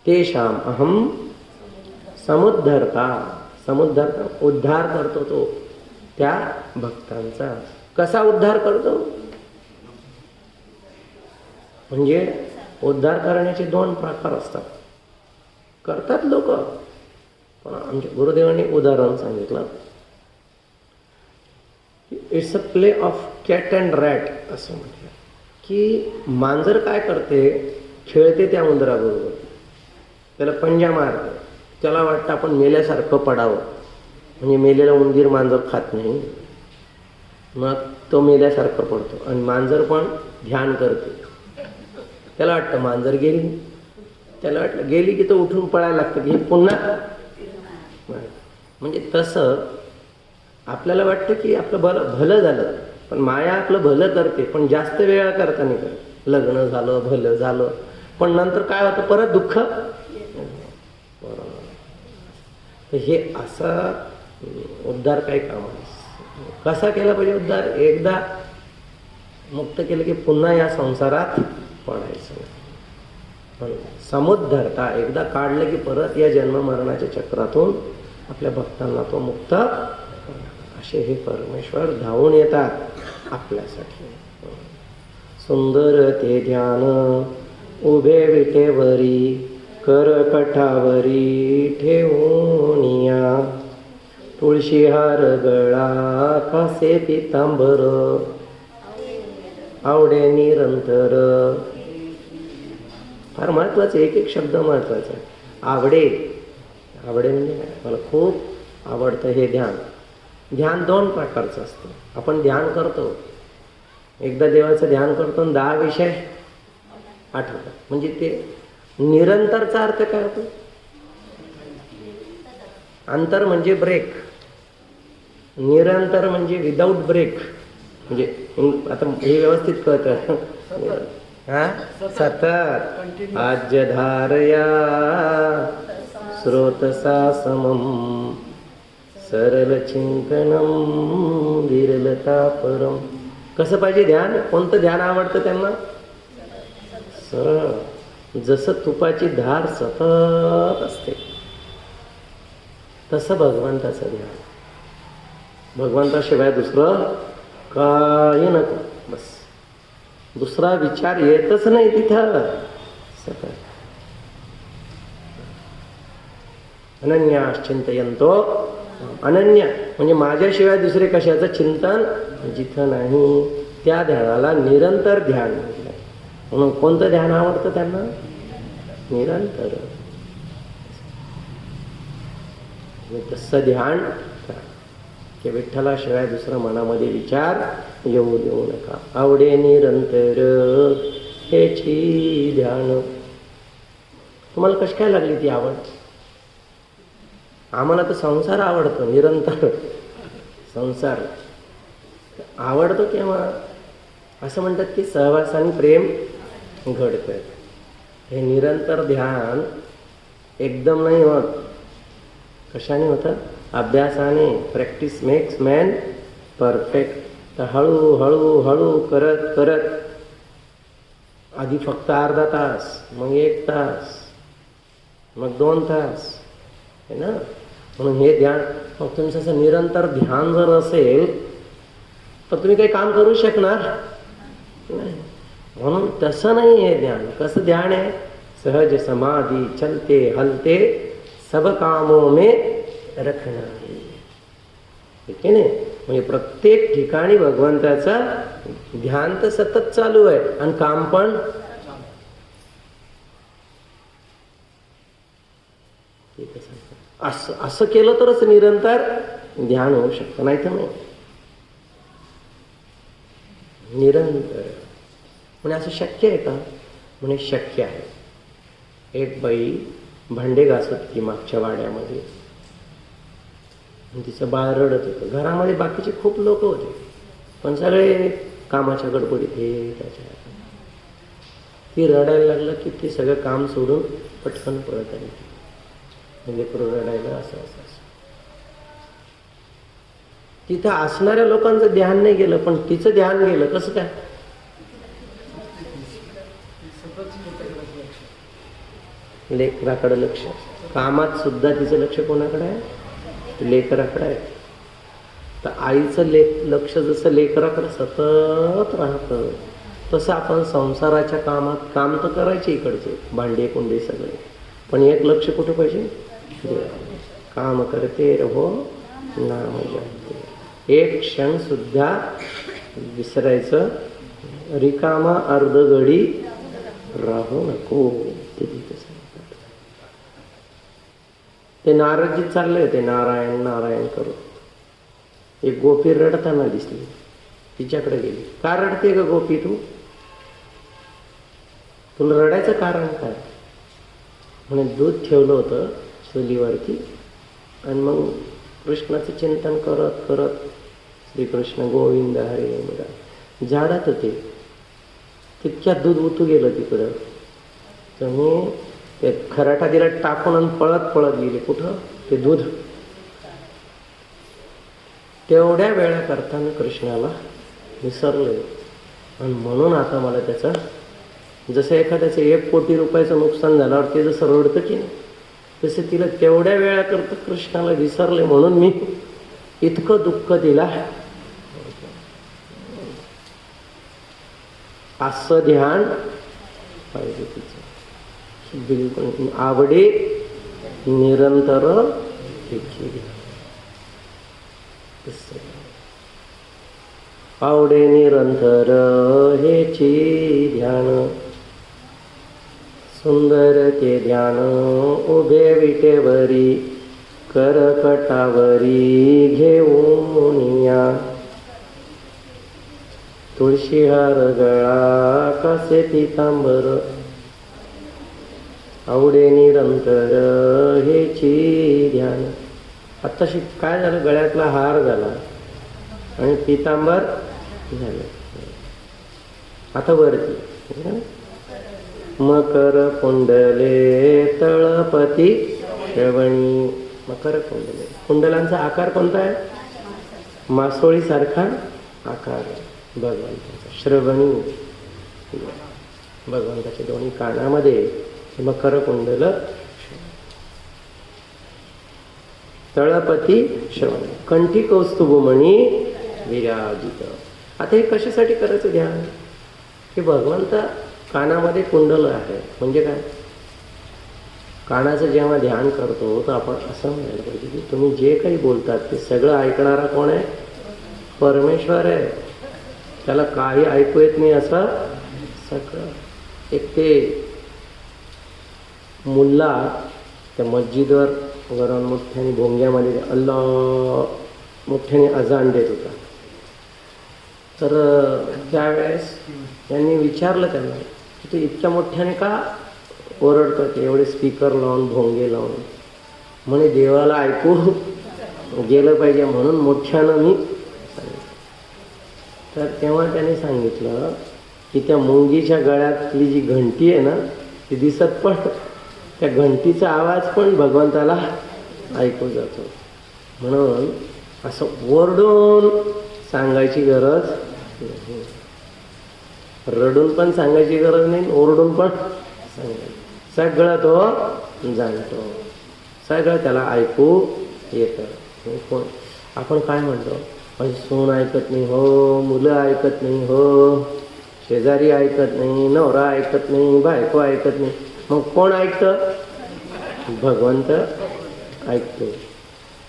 तेषाम अहम समुद्धरता, समुद्धरता उद्धार करतो तो त्या भक्तांचा. कसा उद्धार करतो, म्हणजे उद्धार करण्याचे 2 प्रकार असतात. करतात लोक, पण आमच्या गुरुदेवांनी उदाहरण सांगितलं, it's a play of cat and rat, असं म्हटलं की मांजर काय करते, खेळते त्या उंदराबरोबर, त्याला पंजा मारते, त्याला वाटतं आपण मेल्यासारखं पडावं, म्हणजे मेलेला उंदीर मांजर खात नाही, मग तो मेल्यासारखं पडतो आणि मांजर पण ध्यान करते. त्याला वाटतं मांजर गेली, त्याला वाटलं गेली की तो उठून पळायला लागतं की पुन्हा, म्हणजे तसं आपल्याला वाटतं की आपलं भलं झालं, पण माया आपलं भलं करते, पण जास्त वेळा करता नाही करत. लग्न झालं, भलं झालं, पण नंतर काय होतं, परत दुःख. तर हे असा उद्धार काय काम आहे, कसा केला पाहिजे उद्धार, एकदा मुक्त केलं की पुन्हा या संसारात पडायचं. समुद्धरता एकदा काढलं की परत या जन्म मरणाच्या चक्रातून आपल्या भक्तांना तो मुक्त असे हे परमेश्वर धावून येतात आपल्यासाठी. सुंदर ते ध्यान उभे विटेवरी करकटावरी ठेवूनिया तुळशी हार गळा कासे पितांबर आवडे निरंतर. फार महत्वाचं एक एक शब्द महत्वाचा आहे. आवडे आवडे म्हणजे काय? मला खूप आवडतं हे ध्यान. ध्यान 2 प्रकारचं असतं. आपण ध्यान करतो, एकदा देवाचं ध्यान करतो आणि 10 विषय आठवतात. म्हणजे ते निरंतरचा अर्थ काय होतो? अंतर म्हणजे ब्रेक, निरंतर म्हणजे विदाऊट ब्रेक. म्हणजे आता हे व्यवस्थित कळतं. हा सतत आज्यधारया स्रोतसा समम सरल चिंतनम विरलता परम. कसं पाहिजे ध्यान? कोणतं ध्यान आवडतं त्यांना? सरळ, जसं तुपाची धार सतत असते तसं भगवंताचं ध्यान. भगवंताशिवाय दुसरं काही नको, बस दुसरा विचार येतच नाही तिथं. सतत अनन्याश्चिंतयन्तो. अनन्य म्हणजे माझ्याशिवाय दुसरे कशाचं चिंतन जिथं नाही त्या ध्यानाला निरंतर ध्यान म्हटलं. म्हणून कोणतं ध्यान आवडतं त्यांना? निरंतर. तसं ध्यान की विठ्ठलाशिवाय दुसरं मनामध्ये विचार येऊ देऊ नका. आवडे निरंतर हेची ध्यान. तुम्हाला कशी काय लागली ती आवड? आम्हाला तर संसार आवडतो, निरंतर संसार आवडतो. केव्हा? असं म्हणतात की सहवासाने प्रेम घडतं. हे निरंतर ध्यान एकदम नाही होत. कशाने होतं? अभ्यासाने. Practice makes man perfect. तर हळू हळू हळू करत करत आधी फक्त अर्धा तास, मग 1 तास, मग 2 तास, है ना. म्हणून हे ध्यान मग तुमचं असं निरंतर ध्यान जर असेल तर तुम्ही काही काम करू शकणार नाही. म्हणून तसं नाही हे ध्यान. कसं ध्यान आहे? सहज समाधी चलते हलते सब कामों में रखना. ठीक आहे ना. म्हणजे प्रत्येक ठिकाणी भगवंताचं ध्यान तर सतत चालू आहे आणि काम पण. असं केलं तरच निरंतर ध्यान होऊ शकतं, नाही तर नाही. निरंतर म्हणजे असं शक्य आहे का? म्हणजे शक्य आहे. एक बाई भांडे घासत होती मागच्या वाड्यामध्ये. तिचं बाळ रडत होतं. घरामध्ये बाकीचे खूप लोक होते पण सगळे कामाच्या गडबडीत हे त्याच्या. ती रडायला लागलं की ती सगळं काम सोडून पटकन पळत आली. लेकरू रडायला असं असं असं. तिथं असणाऱ्या लोकांचं ध्यान नाही गेलं पण तिचं ध्यान गेलं. कसं काय? लेकराकडे लक्ष. कामात सुद्धा तिचं लक्ष कोणाकडे आहे? लेकराकडे आहे. तर आईचं लक्ष जसं लेकराकडे सतत राहतं तसं आपण संसाराच्या कामात काम तर करायचे इकडचे भांडे कुंडे सगळे, पण एक लक्ष कुठं पाहिजे? काम करते रहो नाम जपते. एक क्षण सुद्धा विसरायचं. रिकामा अर्धघडी राहू नको. ते नारदजी चालले होते नारायण नारायण करत. एक गोपी रडताना दिसली. तिच्याकडे गेली. का रडते ग गोपी तू? तुला रडायचं कारण काय? म्हणे दूध ठेवलं होतं चुलीवरती आणि मग कृष्णाचं चिंतन करत करत श्रीकृष्ण गोविंद हरे मुरारी झाडात होते. तितक्यात दूध उतू गेलं तिकडं. तर मी ते खराटा दिला टाकून आणि पळत पळत गेले. कुठं? ते दूध. तेवढ्या वेळा करताना कृष्णाला विसरले आणि म्हणून आता मला त्याचा जसं एखाद्याचं 1 कोटी रुपयाचं नुकसान झाल्यावर ते जसं रडतं की नाही, तसं तिला तेवढ्या वेळा करतं कृष्णाला विसरले म्हणून मी इतकं दुःख दिला. असं ध्यान पाहिजे तिचं. बिलकुल आवडे निरंतर आवडे निरंतर हेची ध्यान, सुंदर ते ध्यान उभे विटेवरी करकटावरी घेऊन या. तुळशी हार गळा कसे पितांबर, आवडे निरंतर हेची ध्यान. आत्ताशी काय झालं, गळ्यातला हार झाला आणि पितांबर झालं. आता वरती मकर कुंडले तळपती श्रवणी. मकर कुंडले, कुंडलांचा आकार कोणता आहे? मासोळी सारखा आकार भगवंताचा. श्रवणी, भगवंताच्या दोन्ही कानामध्ये मकर कुंडल, तळपती श्रवण, कंठी कौस्तुभमणी विराजित. आता हे कशासाठी करायचं ध्यान? की भगवंत कानामध्ये कुंडल आहे. म्हणजे काय? कानाचं जेव्हा ध्यान करतो तर आपण असं म्हणायला पाहिजे की तुम्ही जे काही बोलतात ते सगळं ऐकणारा कोण आहे? परमेश्वर आहे. त्याला काही ऐकू येत नाही असं सगळं. एक ते मुल्ला त्या मस्जिदवर वरून मोठ्याने भोंग्यामध्ये अल्लाह मोठ्याने अजान देत होता. तर त्यावेळेस त्यांनी विचारलं त्यांना की तू इतक्या मोठ्याने का ओरडतो? ते एवढे स्पीकर लावून भोंगे लावून. म्हणे देवाला ऐकू गेलं पाहिजे म्हणून मोठ्यानं मी. तर तेव्हा त्याने सांगितलं की त्या मुंगीच्या गळ्यातली जी घंटी आहे ना ती दिसत पण त्या घंटीचा आवाज पण भगवंताला ऐकू जातो. म्हणून असं ओरडून सांगायची गरज नाही, रडून पण सांगायची गरज नाही, ओरडून पण सांगायची. सगळं तो जाणतो, सगळं त्याला ऐकू येतं. कोण आपण काय म्हणतो? माझी सून ऐकत नाही हो, मुलं ऐकत नाही हो, शेजारी ऐकत नाही, नवरा ऐकत नाही, बायको ऐकत नाही. मग कोण ऐकतं? भगवंत ऐकतो.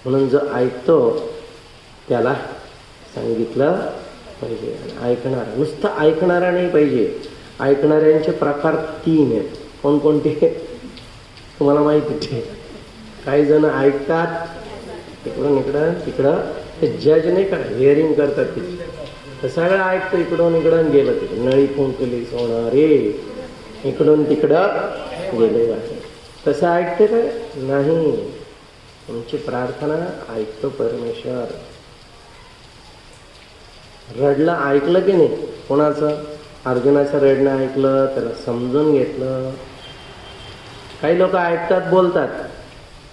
म्हणून जो ऐकतो त्याला सांगितलं पाहिजे. ऐकणारा, नुसतं ऐकणारा नाही पाहिजे. ऐकणाऱ्यांचे प्रकार 3 आहेत. कोणकोणते तुम्हाला माहिती? काही जण ऐकतात इकडून इकडं तिकडं, ते जज नाही करा, हिअरिंग करतात. ते सगळं ऐकतं इकडून इकडं गेलं तिकडे. नळी फुंकली सोनं रे, इकडून तिकडं गेले जाते. तसं ऐकते काय? नाही. तुमची प्रार्थना ऐकतो परमेश्वर. रडलं ऐकलं की नाही? कोणाचं? अर्जुनाचं रडणं ऐकलं, त्याला समजून घेतलं. काही लोक ऐकतात बोलतात,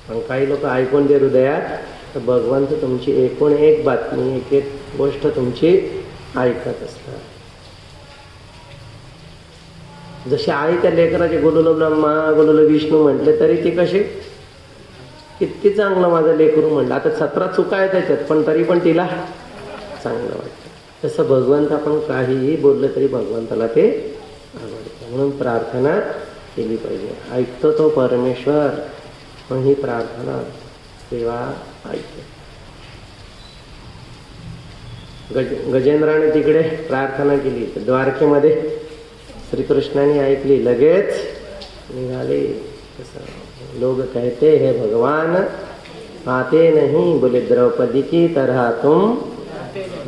पण काही लोक ऐकून ते हृदयात. तर भगवंत तुमची एकूण एक बातमी, एक एक गोष्ट तुमची ऐकत असतात. जसे आई त्या लेकराचे गोलुल ब्रह्मा गोलुल विष्णू म्हटले तरी ते कसे किती चांगलं माझं लेकरू म्हटलं. आता 17 चुका आहे त्याच्यात, पण तरी पण तिला चांगलं वाटतं. तसं भगवंत आपण काहीही बोललं तरी भगवंताला ते आवडतं. म्हणून प्रार्थना केली पाहिजे. ऐकतो तो परमेश्वर, पण ही प्रार्थना तेव्हा ऐकतो. गजेंद्राने तिकडे प्रार्थना केली, द्वारकेमध्ये श्रीकृष्णाने ऐकली, लगेच निघाले. तसं लोग कहते हैं भगवान आते नहीं, बोले द्रौपदी की तरह तुम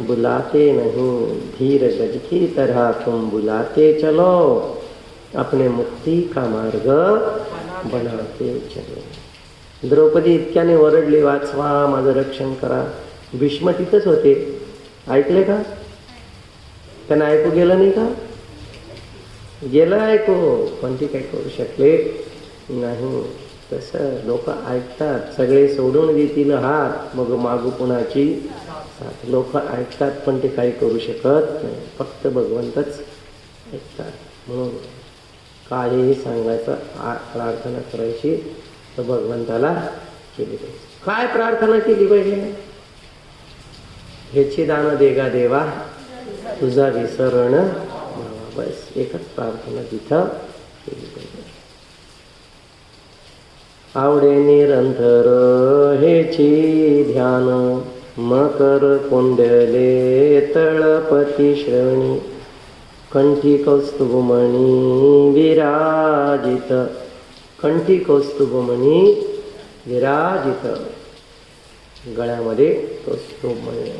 बुलाते नहीं, धीर गज की तरह तुम बुलाते चलो, अपने मुक्ति का मार्ग बनाते चलो. द्रौपदी इतक्याने ओरडली, वाचवा, माझं रक्षण करा. भीष्म तिथंच होते, ऐकले का? त्यांना ऐकू गेलं नाही का? गेलं ऐकू, पण ती काही करू शकले नाही. तसं लोक ऐकतात, सगळे सोडून देतील हात, मग मागू कुणाची साथ. लोक ऐकतात पण ते काही करू शकत नाही, फक्त भगवंतच ऐकतात. म्हणून काहीही सांगायचं, प्रार्थना करायची तर भगवंताला केली पाहिजे. काय प्रार्थना केली पाहिजे? ह्याची दान देगा देवा, तुझा विसरण व्हावा. बस एकच प्रार्थना तिथं केली पाहिजे. आवडे निरंतर हेची ध्यान, मकर कुंडले तळपती श्रवणी, कंठी कौस्तुभमणी विराजित, कंठी कौस्तुभमणी विराजित, गळ्यामध्ये कौस्तुभमणी.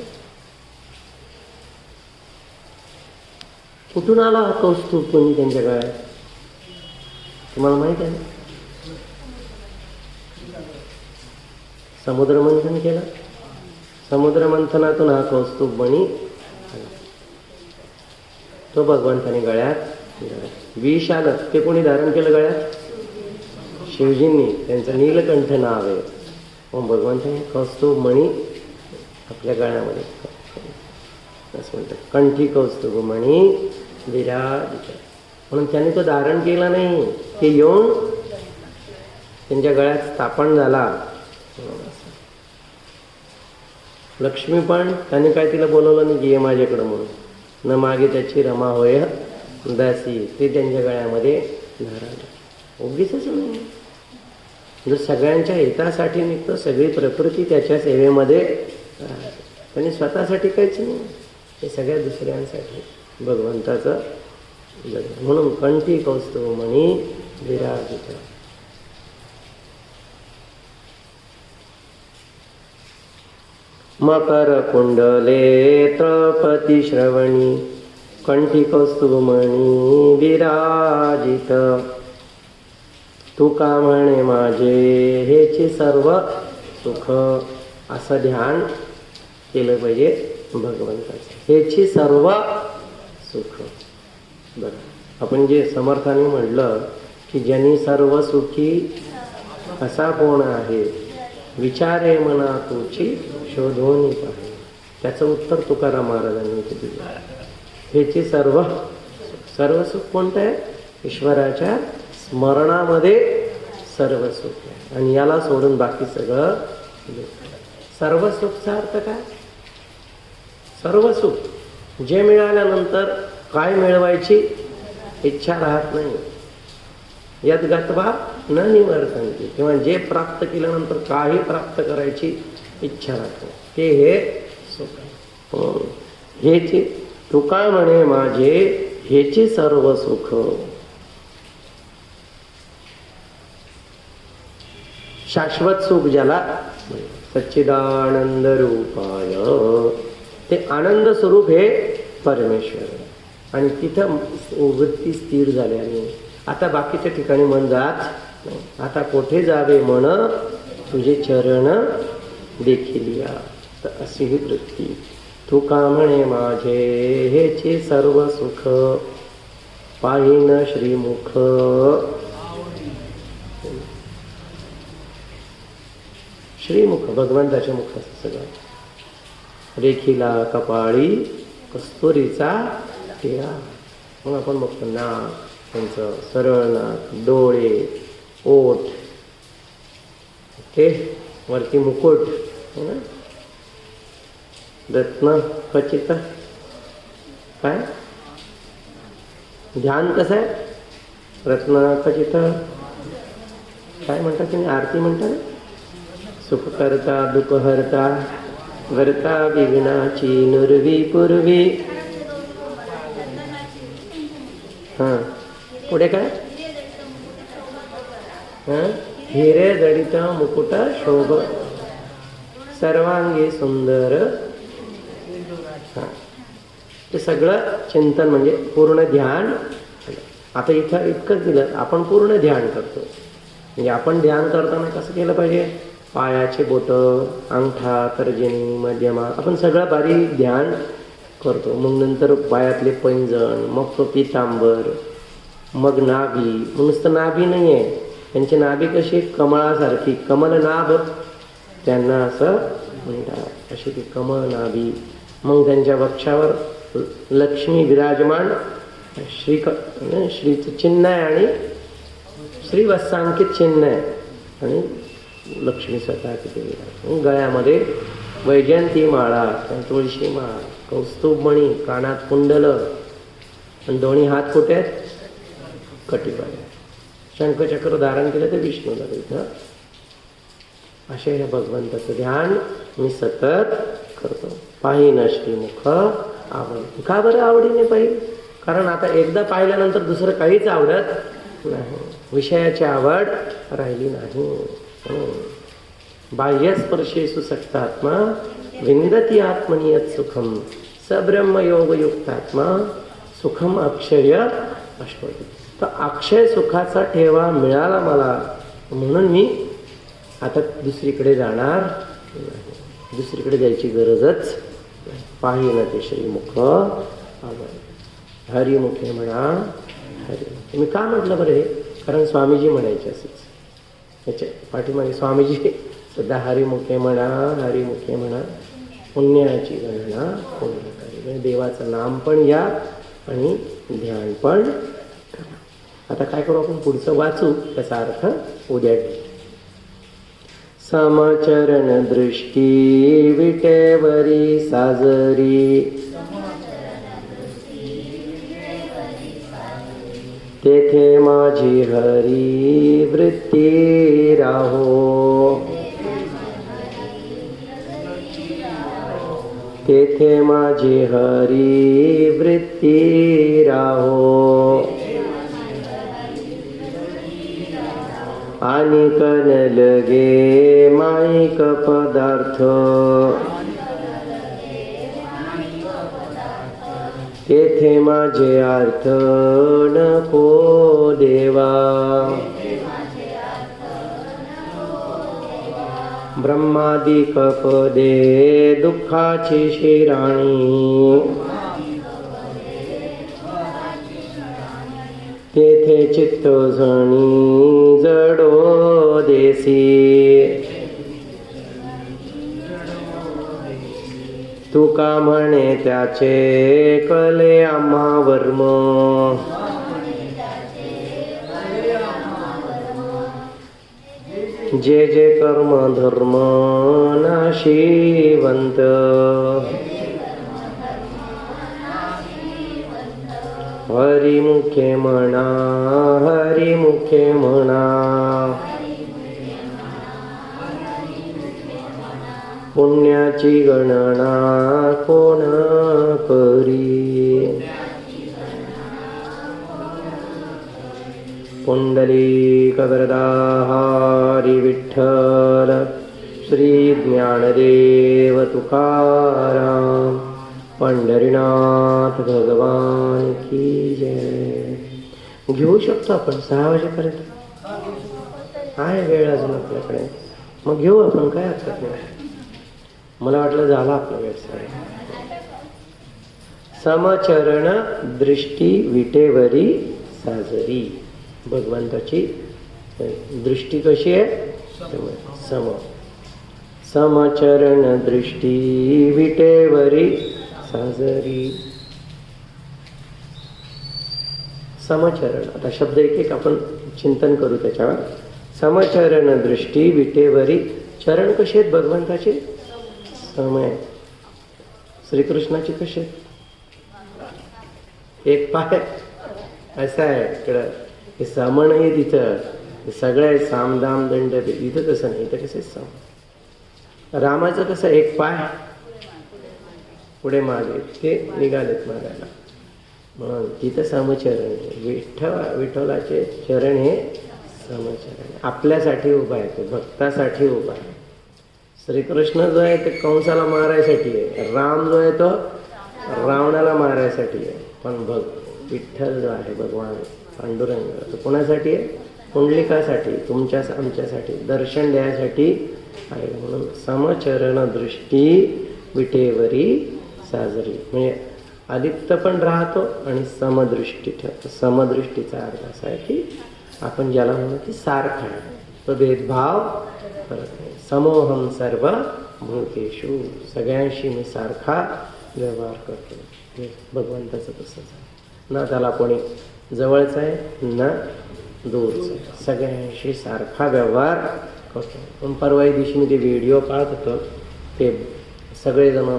कुठून आला हा कौस्तुभमणी त्यांच्या गळ्यात? तुम्हाला माहित आहे ना? समुद्रमंथन केलं, समुद्रमंथनातून हा कौस्तुभमणी तो भगवंताने गळ्यात. विष आलं ते कोणी धारण केलं गळ्यात? शिवजींनी. त्यांचं नीलकंठ नाव आहे. मग भगवंताने कौस्तुभमणी आपल्या गळ्यामध्ये असं म्हणतात, कंठी कौस्तुभमणी विराजित. म्हणून त्याने तो धारण केला नाही, ते येऊन त्यांच्या गळ्यात स्थापन झाला. लक्ष्मी पण त्याने काय तिला बोलवलं नाही की ये माझ्याकडं म्हणून, न मागे त्याची रमा होय दासी, ते त्यांच्या गळ्यामध्ये धारण. उगीच नाही, जो सगळ्यांच्या हितासाठी निघतो, सगळी प्रकृती त्याच्या सेवेमध्ये राहते. त्याने स्वतःसाठी काहीच नाही, हे सगळ्या दुसऱ्यांसाठी भगवंताचं जग. म्हणून कंठी कौस्तुभमणी विराजित. मकर कुंडले तळपती श्रवणी, कंठी कौस्तुभमणी विराजित, तुका म्हणे माझे हेचे सर्व सुख. असं ध्यान केलं पाहिजे भगवंताचं, हेची सर्व सुख. बरं, आपण जे समर्थाने म्हटलं की ज्यांनी सर्व सुखी असा कोण आहे, विचारे मना तुची शोधून पाहे. त्याचं उत्तर तुकाराम महाराजांनी दिलं. हेची सर्व सुख कोणतं आहे? ईश्वराच्या स्मरणामध्ये सर्व सुख आहे, आणि याला सोडून बाकी सगळं दुःख. सर्व सुखचा अर्थ काय? सर्व सुख जे मिळाल्यानंतर काय मिळवायची इच्छा राहत नाही. यद गत्वा न निवर्तन्ते, किंवा जे प्राप्त केल्यानंतर काही प्राप्त करायची इच्छा राहते, ते हे सुख आहे. हेची तुका म्हणे माझे हेची सर्व सुख. शाश्वत सुख ज्याला सच्चिदानंद रूपाय, ते आनंद स्वरूप हे परमेश्वर आहे. आणि तिथं वृत्ती स्थिर झाल्याने आता बाकीच्या ठिकाणी मन जात नाही. आता कोठे जावे मन तुझे चरण देखील या, तर अशी ही वृत्ती. तुका म्हणे माझे हेचे सर्व सुख, पाहिन श्रीमुख. श्रीमुख भगवंताच्या मुखाचं सगळं. रेखीला कपाळी कस्तुरीचा टिळा. मग आपण बघतो नाक, त्यांचं सरळ नाक, डोळे, ओठ, ते वरती मुकुट, रत्न खचित. काय ध्यान कसं आहे? रत्न खचित. काय म्हणतात तुम्ही? आरती म्हणता. सुख करता दुःख हरता, वरता विघ्नाची नुरवी पूर्वी. हां, पुढे काय? हिरे जडित मुकुट शोभ, सर्वांगी सुंदर. हां, ते सगळं चिंतन म्हणजे पूर्ण ध्यान. आता इथं इतकंच दिलं, आपण पूर्ण ध्यान करतो. म्हणजे आपण ध्यान करताना कसं केलं पाहिजे? पायाचे बोटं, अंगठा, तर्जनी, मध्यमा, आपण सगळं बारीक ध्यान करतो. मग नंतर पायातले पैंजण, मग तो पितांबर, मग नाभी. नुसतं नाभी नाही आहे, त्यांची नाभी कशी कमळासारखी, कमल नाभ त्यांना असं म्हणतात, अशी ती कमळ नाभी. मग त्यांच्या वक्षावर लक्ष्मी विराजमान श्रीचं चिन्ह आहे आणि श्रीवत्सांकित चिन्ह आहे आणि लक्ष्मी स्वतः किती गळ्यामध्ये वैजयंती माळा, तुळशी माळा, कौस्तुभ मणी, कानात कुंडल आणि दोन्ही हात कुठे आहेत? कटिबद्ध. शंखचक्र धारण केलं ते विष्णूला इथं. असे हे भगवंताचं ध्यान मी सतत करतो. पाहिन श्रीमुख आवड. का बरं आवडीने पाहिजे? कारण आता एकदा पाहिल्यानंतर दुसरं काहीच आवडत नाही. विषयाची आवड राहिली नाही. बाह्यस्पर्शेषु सक्तात्मा विंदती आत्मनियत सुखम सब्रह्मयोगयुक्तात्मा सुखम अक्षय अष्टवती. तर अक्षय सुखाचा ठेवा मिळाला मला म्हणून मी आता दुसरीकडे जाणार नाही. दुसरीकडे जायची गरजच नाही. पाहिन ते श्रीमुख आवड. हरिमुखे म्हणा हरिमुखे. मी का म्हटलं बरं हे? कारण स्वामीजी म्हणायचे असेच याच्या पाठीमागे. स्वामीजी सध्या हरिमुखे म्हणा हरिमुखे म्हणा पुण्याची गणना पुण्यकारी. म्हणजे देवाचं नाम पण या आणि ध्यान पण करा. आता काय करू आपण? पुढचं वाचू, त्याचा अर्थ उद्या. समचरण दृष्टी विटेवरी साजरी तेथे माझी हरी वृत्ती राहो. तेथे माझी हरी वृत्ती राहो. आणि कन लगे माईक पदार्थ तेथे माझे अर्थ नको देवा. ब्रह्मादिक पदे दुःखाची शिराणी तेथे चित्त झणी जडो देसी. तुका म्हणे त्याचे कले आम्हा वर्म जे जे कर्म धर्म नाशिवंत. हरिमुखे म्हणा हरिमुखे म्हणा पुण्याची गणना कोण करी. पुंडलिक वरदा हरी विठ्ठल श्री ज्ञानदेव तुकाराम पंढरीनाथ भगवान की जय. घेऊ शकतो आपण 6 वाजेपर्यंत आहे वेळ अजून आपल्याकडे. मग घेऊ आपण, काय हरकत नाही. मला वाटलं झाला आपला व्यवसाय. समचरण दृष्टी विटेवरी साजरी. भगवंताची दृष्टी कशी आहे? सम. समचरण दृष्टी विटेवरी साजरी. समचरण. आता शब्द एक एक आपण चिंतन करू त्याच्यावर. समचरण दृष्टी विटेवरी. चरण कसे आहेत भगवंताचे? समय. श्रीकृष्णाची कसे? एक पाय असं आहे इकडं. हे सम नाही तिथं. हे सगळे सामदाम दंड इथं तसं नाही. इथं कसे सम. रामाचं कसं? एक पाय पुढे मागे ते निघालेत मागायला म्हणून तिथं समचरण. विठ्ठलाचे चरण हे समचरण. आपल्यासाठी उभा आहे तो, भक्तासाठी उभा आहे. श्रीकृष्ण जो आहे ते कंसाला मारायसाठी आहे. राम जो आहे तो रावणाला मारायसाठी आहे. पण विठ्ठल जो आहे भगवान पांडुरंग तो कोणासाठी आहे? पुंडलिकासाठी, तुमच्या आमच्यासाठी, दर्शन द्यायसाठी आहे. म्हणून समचरण दृष्टी विटेवरी साजरी. म्हणजे अलिप्त पण राहतो आणि समदृष्टी ठेवतो. समदृष्टीचा अर्थ असा आहे की आपण ज्याला म्हणू की सारखा आहे, तो भेदभाव करत नाही. समोहम सर्व भूतेषु. सगळ्यांशी मी सारखा व्यवहार करतो. भगवंताचं तसंच आहे. ना त्याला कोणी जवळचं आहे ना दूरचं आहे, सगळ्यांशी सारखा व्यवहार करतो. पण परवा दिवशी मी ते व्हिडिओ पाहत होतो, ते सगळेजण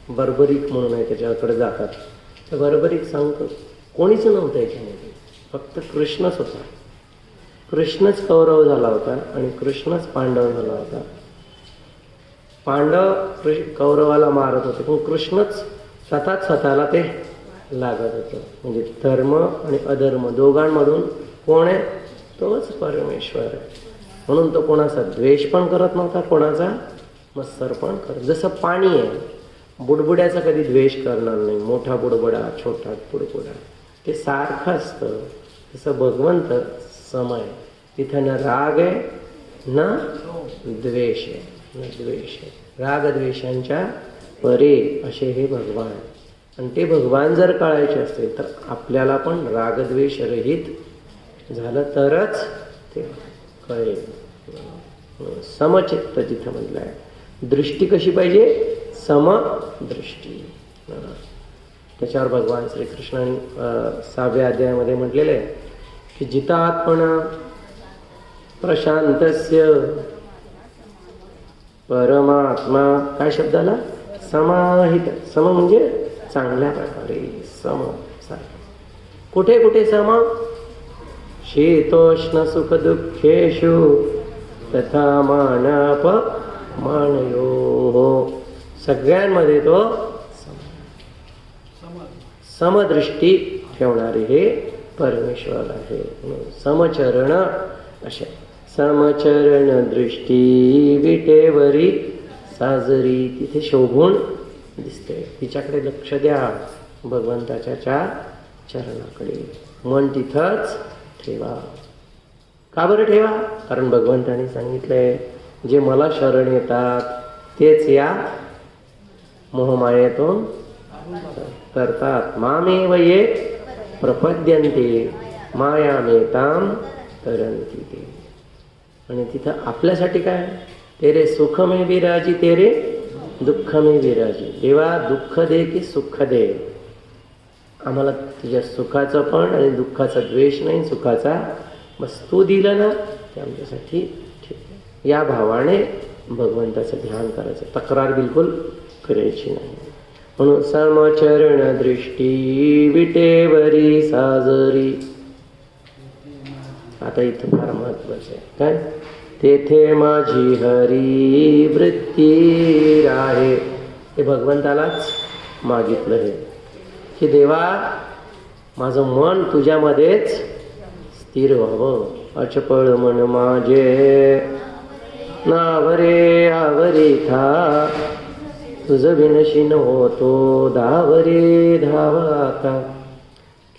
बर्बरीक म्हणून आहे त्याच्याकडे जातात. तर बर्बरीक सांगतो कोणीच नव्हतं याच्यामध्ये, फक्त कृष्णच होता. कृष्णच कौरव झाला होता आणि कृष्णच पांडव झाला होता. पांडव कौरवाला मारत होते, पण कृष्णच स्वतःला ते लागत होतं. म्हणजे धर्म आणि अधर्म दोघांमधून कोण आहे? तोच परमेश्वर आहे. म्हणून तो कोणाचा द्वेष पण करत नव्हता, कोणाचा मत्सर पण करत. जसं पाणी आहे, बुडबुड्याचा कधी द्वेष करणार नाही. मोठा बुडबुडा, छोटा बुडबुडा, ते सारखं असतं. तसं भगवंत समय, तिथं न राग आहे न द्वेष आहे, न द्वेष आहे. रागद्वेषांच्या परे असे हे भगवान. आणि ते भगवान जर कळायचे असतील तर आपल्याला पण रागद्वेष रहित झालं तरच ते कळेल. समचित्त जिथं म्हटलं आहे. दृष्टी कशी पाहिजे? समदृष्टी. त्याच्यावर भगवान श्रीकृष्णाने 6व्या अध्यायामध्ये म्हटलेलं आहे की जितात्मना प्रशांतस्य परमात्मा. काय शब्दाला? समाहित. सम म्हणजे चांगल्या प्रकारे सम. कुठे कुठे सम? शीतोष्ण सुख दुःखेषु तथा मानाप मानयो. सगळ्यांमध्ये तो समदृष्टी ठेवणारे हे परमेश्वर आहे. समचरण अशा समचरण दृष्टी विटेवरी साजरी. तिथे शोभून दिसते. तिच्याकडे लक्ष द्या, भगवंताच्या चरणाकडे. मन तिथंच ठेवा. का बरं ठेवा? कारण भगवंताने सांगितलंय जे मला शरण येतात तेच या मोहमायेतून तरतात. मामेव ये प्रपद्यन्ते मायामेताम तरन्ति ते. आणि तिथं आपल्यासाठी काय? तेरे सुख में विराजी तेरे दुःख में विराजी. देवा दुःख दे की सुख दे. आम्हाला तुझ्या सुखाचं पण आणि दुःखाचा द्वेष नाही, सुखाचा बस तू दिलं ना ते आमच्यासाठी ठीक आहे. या भावाने भगवंताचं ध्यान करायचं, तक्रार बिलकुल करायची नाही. म्हणून समचरण दृष्टी विटेवरी साजरी. आता इथं फार महत्वाचं आहे. काय? तेथे माझी हरी वृत्ती राहे. हे भगवंतालाच मागितलं आहे की देवा माझं मन तुझ्यामध्येच स्थिर व्हावं. अचपळ मन माझे नावरे आवरी था. तुझं विनशी होतो धावरे धावा आता.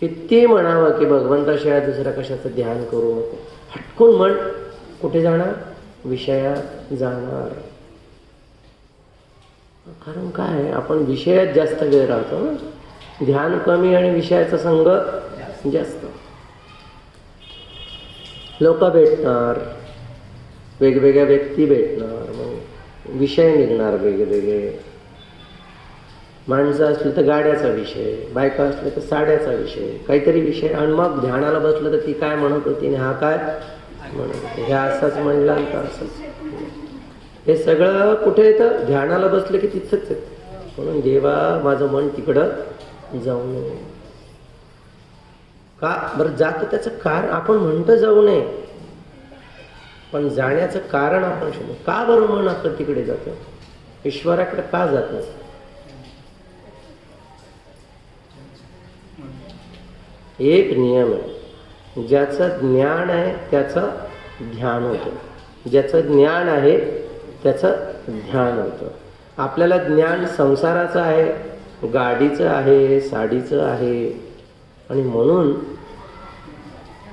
किती म्हणावं की भगवंताशिवाय दुसऱ्या कशाचं ध्यान करू नको. हटकून मन कुठे जाणार? विषयात जाणार. कारण काय, आपण विषयात जास्त वेळ राहतो ना. ध्यान कमी आणि विषयाचा संग जास्त. लोक भेटणार, वेगवेगळ्या व्यक्ती भेटणार, मग विषय निघणार वेगवेगळे. माणसं असली तर गाड्याचा विषय, बायका असल्या तर साड्याचा विषय, काहीतरी विषय. आणि मग ध्यानाला बसलं तर ती काय म्हणत होती आणि हा काय म्हणत होती, हे असंच म्हणला तर असंच. हे सगळं कुठे येतं? ध्यानाला बसलं की तिथंच येतं. म्हणून देवा माझं मन तिकडं जाऊ नये. का बरं जातं? त्याचं कारण आपण म्हणतो जाऊ नये, पण जाण्याचं कारण आपण शोधू. का बरं मन आपलं तिकडे जातं? ईश्वराकडे का जात नाही? एक नियम आहे, ज्याचं ज्ञान आहे त्याचं ध्यान होतं. ज्याचं ज्ञान आहे त्याचं ध्यान होतं. आपल्याला ज्ञान संसाराचं आहे, गाडीचं आहे, साडीचं आहे, आणि म्हणून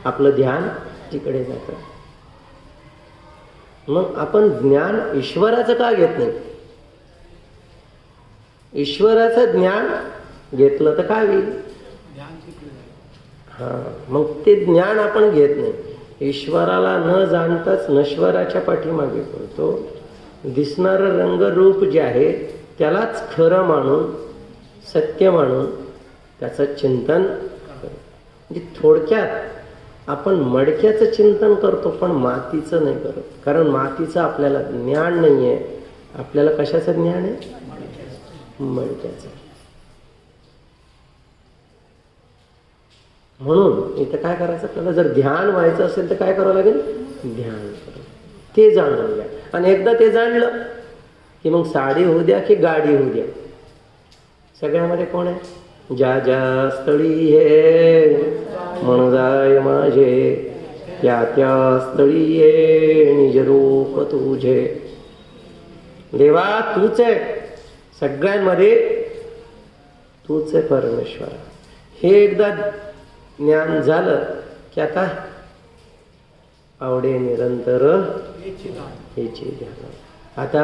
आपलं ध्यान तिकडे जातं. मग आपण ज्ञान ईश्वराचं का घेत नाही? ईश्वराचं ज्ञान घेतलं तर काय होईल? मग ते ज्ञान आपण घेत नाही. ईश्वराला न जाणताच नश्वराच्या पाठीमागे पडतो. दिसणारं रंगरूप जे आहे त्यालाच खरं मानून, सत्य मानून त्याचं चिंतन म्हणजे थोडक्यात आपण मडक्याचं चिंतन करतो पण मातीचं नाही करत. कारण मातीचं आपल्याला ज्ञान नाही आहे. आपल्याला कशाचं ज्ञान आहे? मडक्याचं. म्हणून इथं काय करायचं आपल्याला? जर ध्यान व्हायचं असेल तर काय करावं लागेल? ध्यान करावं. ते जाणून घ्या. आणि एकदा ते जाणलं की मग साडी होऊ द्या की गाडी होऊ द्या, सगळ्यामध्ये कोण आहे? ज्या ज्या स्थळी हे मन जाय माझे, त्या त्या स्थळी ये निज रूप तुझे. देवा तूच आहे सगळ्यांमध्ये, तूच आहे परमेश्वर. हे एकदा ज्ञान झालं की आता आवडे निरंतर हेची ध्यान. आता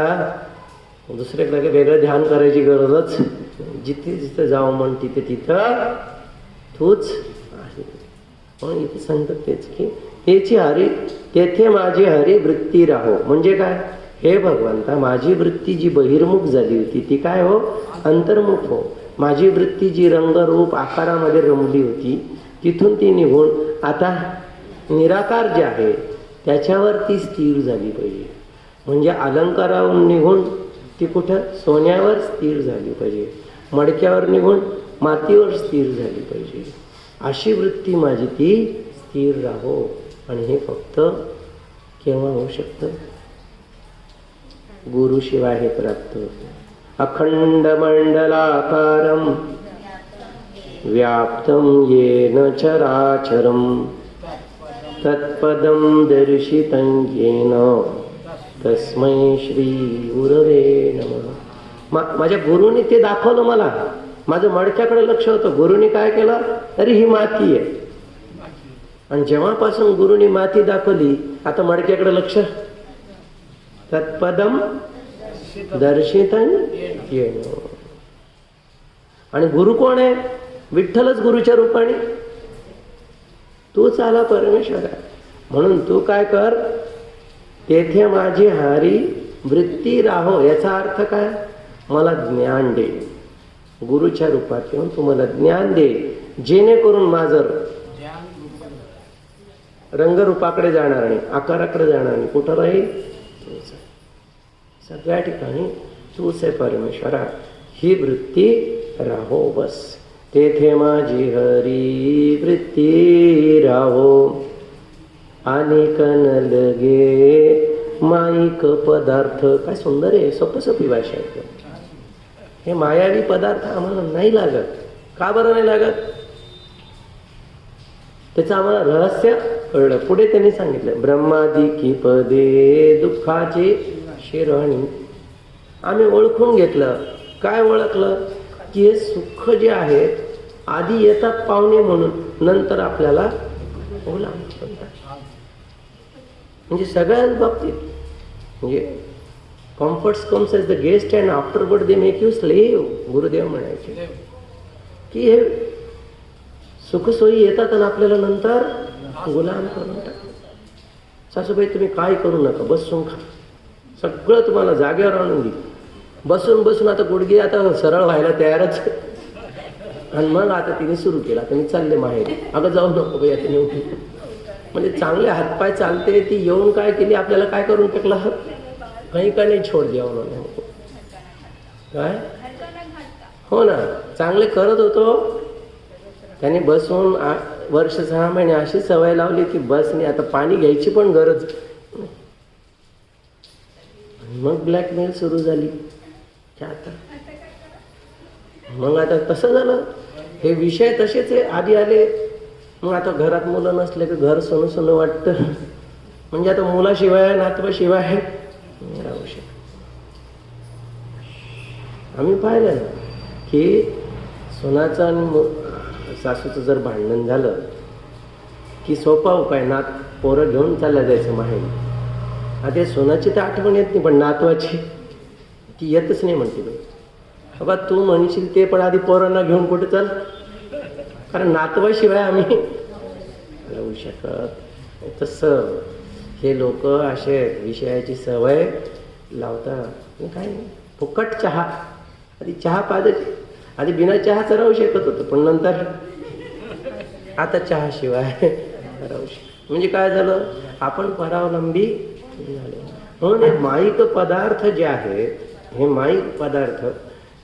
दुसऱ्याकडे वेगळं ध्यान करायची गरजच. जिथे जिथे जाऊ म्हण तिथे तिथं तूच आहे. म्हणून इथे सांगतात तेच की हेची हरी तेथे माझी हरी वृत्ती राहो. म्हणजे काय? हे भगवंता, माझी वृत्ती जी बहिर्मुख झाली होती ती काय हो? अंतर्मुख हो. माझी वृत्ती जी रंगरूप आकारामध्ये रमली होती तिथून ती निघून आता निराकार जे आहे त्याच्यावर ती स्थिर झाली पाहिजे. म्हणजे अलंकारावरून निघून ती कुठं? सोन्यावर स्थिर झाली पाहिजे. मडक्यावर निघून मातीवर स्थिर झाली पाहिजे. अशी वृत्ती माझी ती स्थिर राहो. आणि हे फक्त केव्हा होऊ शकतं? गुरुशिवाय हे प्राप्त होते. अखंड मंडलाकारं व्याप्तं येन चराचरं तत्पदं दर्शितं येन तस्मै श्री गुरवे नमः. माझ्या गुरुने ते दाखवलं मला. माझं मडक्याकडे लक्ष होतं. गुरुने काय केलं? अरे ही माती आहे. आणि जेव्हापासून गुरुने माती दाखवली आता मडक्याकडे लक्ष. तत्पदम दर्शितं येन. आणि गुरु कोण आहे? विठ्ठलच गुरुच्या रूपाने. तूच आला परमेश्वर आहे. म्हणून तू काय कर? तेथे माझी हारी वृत्ती राहो. याचा अर्थ काय? मला ज्ञान दे. गुरुच्या रूपात येऊन तू मला ज्ञान दे, जेणेकरून माझं रंगरूपाकडे जाणार नाही, आकाराकडे जाणार नाही. कुठं राहील? सगळ्या ठिकाणी तूच आहे परमेश्वरा. ही वृत्ती राहो बस. तेथे माझी हरी वृत्ती राहो. अनेक न लगे माईक पदार्थ. काय सुंदर आहे. सोपी सोपी भाषा आहे. हे मायावी पदार्थ आम्हाला नाही लागत. का बरं नाही लागत? त्याचं आम्हाला रहस्य कळलं. पुढे त्यांनी सांगितलं ब्रह्मादी की पदे दुःखाचे शिरणी. आम्ही ओळखून घेतलं. काय ओळखलं? की हे सुख जे आहे आधी येतात पाहुणे म्हणून, नंतर आपल्याला ओलांडतात. म्हणजे सगळ्याच बाबतीत म्हणजे comforts comes as the guest and afterward they make you slave. Gurudev म्हणायचे की हे सुखसोयी येतात आणि आपल्याला नंतर गुलाम करून टाकतात. सासूबाई तुम्ही काय करू नका, बसून खा. सगळं तुम्हाला जागेवर आणून देईल. बसून बसून आता गुडघे आता सरळ व्हायला तयारच. आणि मग आता तिने सुरू केला. आता मी चालले माहेर. अगं जाऊ नको बाई आता येऊ. म्हणजे चांगले हातपाय चालते ती येऊन काय केली? आपल्याला काय करून टाकला? काही का नाही छोड द्या म्हणून. काय हो ना, चांगले करत होतो. त्याने बसून वर्ष 6 महिने अशी सवय लावली की बसने आता पाणी घ्यायची पण गरज. मग ब्लॅकमेल सुरू झाली. आता मग आता तसं झालं. हे विषय तसेच आहे. आधी आले मग आता घरात मुलं नसले की घर सोनं सोनं वाटतं. म्हणजे आता मुलाशिवाय नातवाशिवाय राहू शकत. आम्ही पाहिलं ना की सोनाचं आणि सासूचं जर भांडण झालं की सोपा उपाय नात पोरं घेऊन चालल्या जायचं माहेरी. आता सोनाची तर आठवण येत नाही पण नातवाची ती येतच नाही म्हणते. बाबा तू म्हणशील ते पण आधी पोरांना घेऊन कुठे चाल. कारण नातवाशिवाय आम्ही राहू शकत. तसं हे लोक असे विषयाची सवय लावतात. काय नाही फुकट चहा. आधी चहा पाजायची. आधी बिना चहाचं राहू शकत होतं पण नंतर आता चहाशिवाय राहू शकत. म्हणजे काय झालं, आपण परावलंबी झालो. म्हणून हे माईक पदार्थ जे आहेत, हे माईक पदार्थ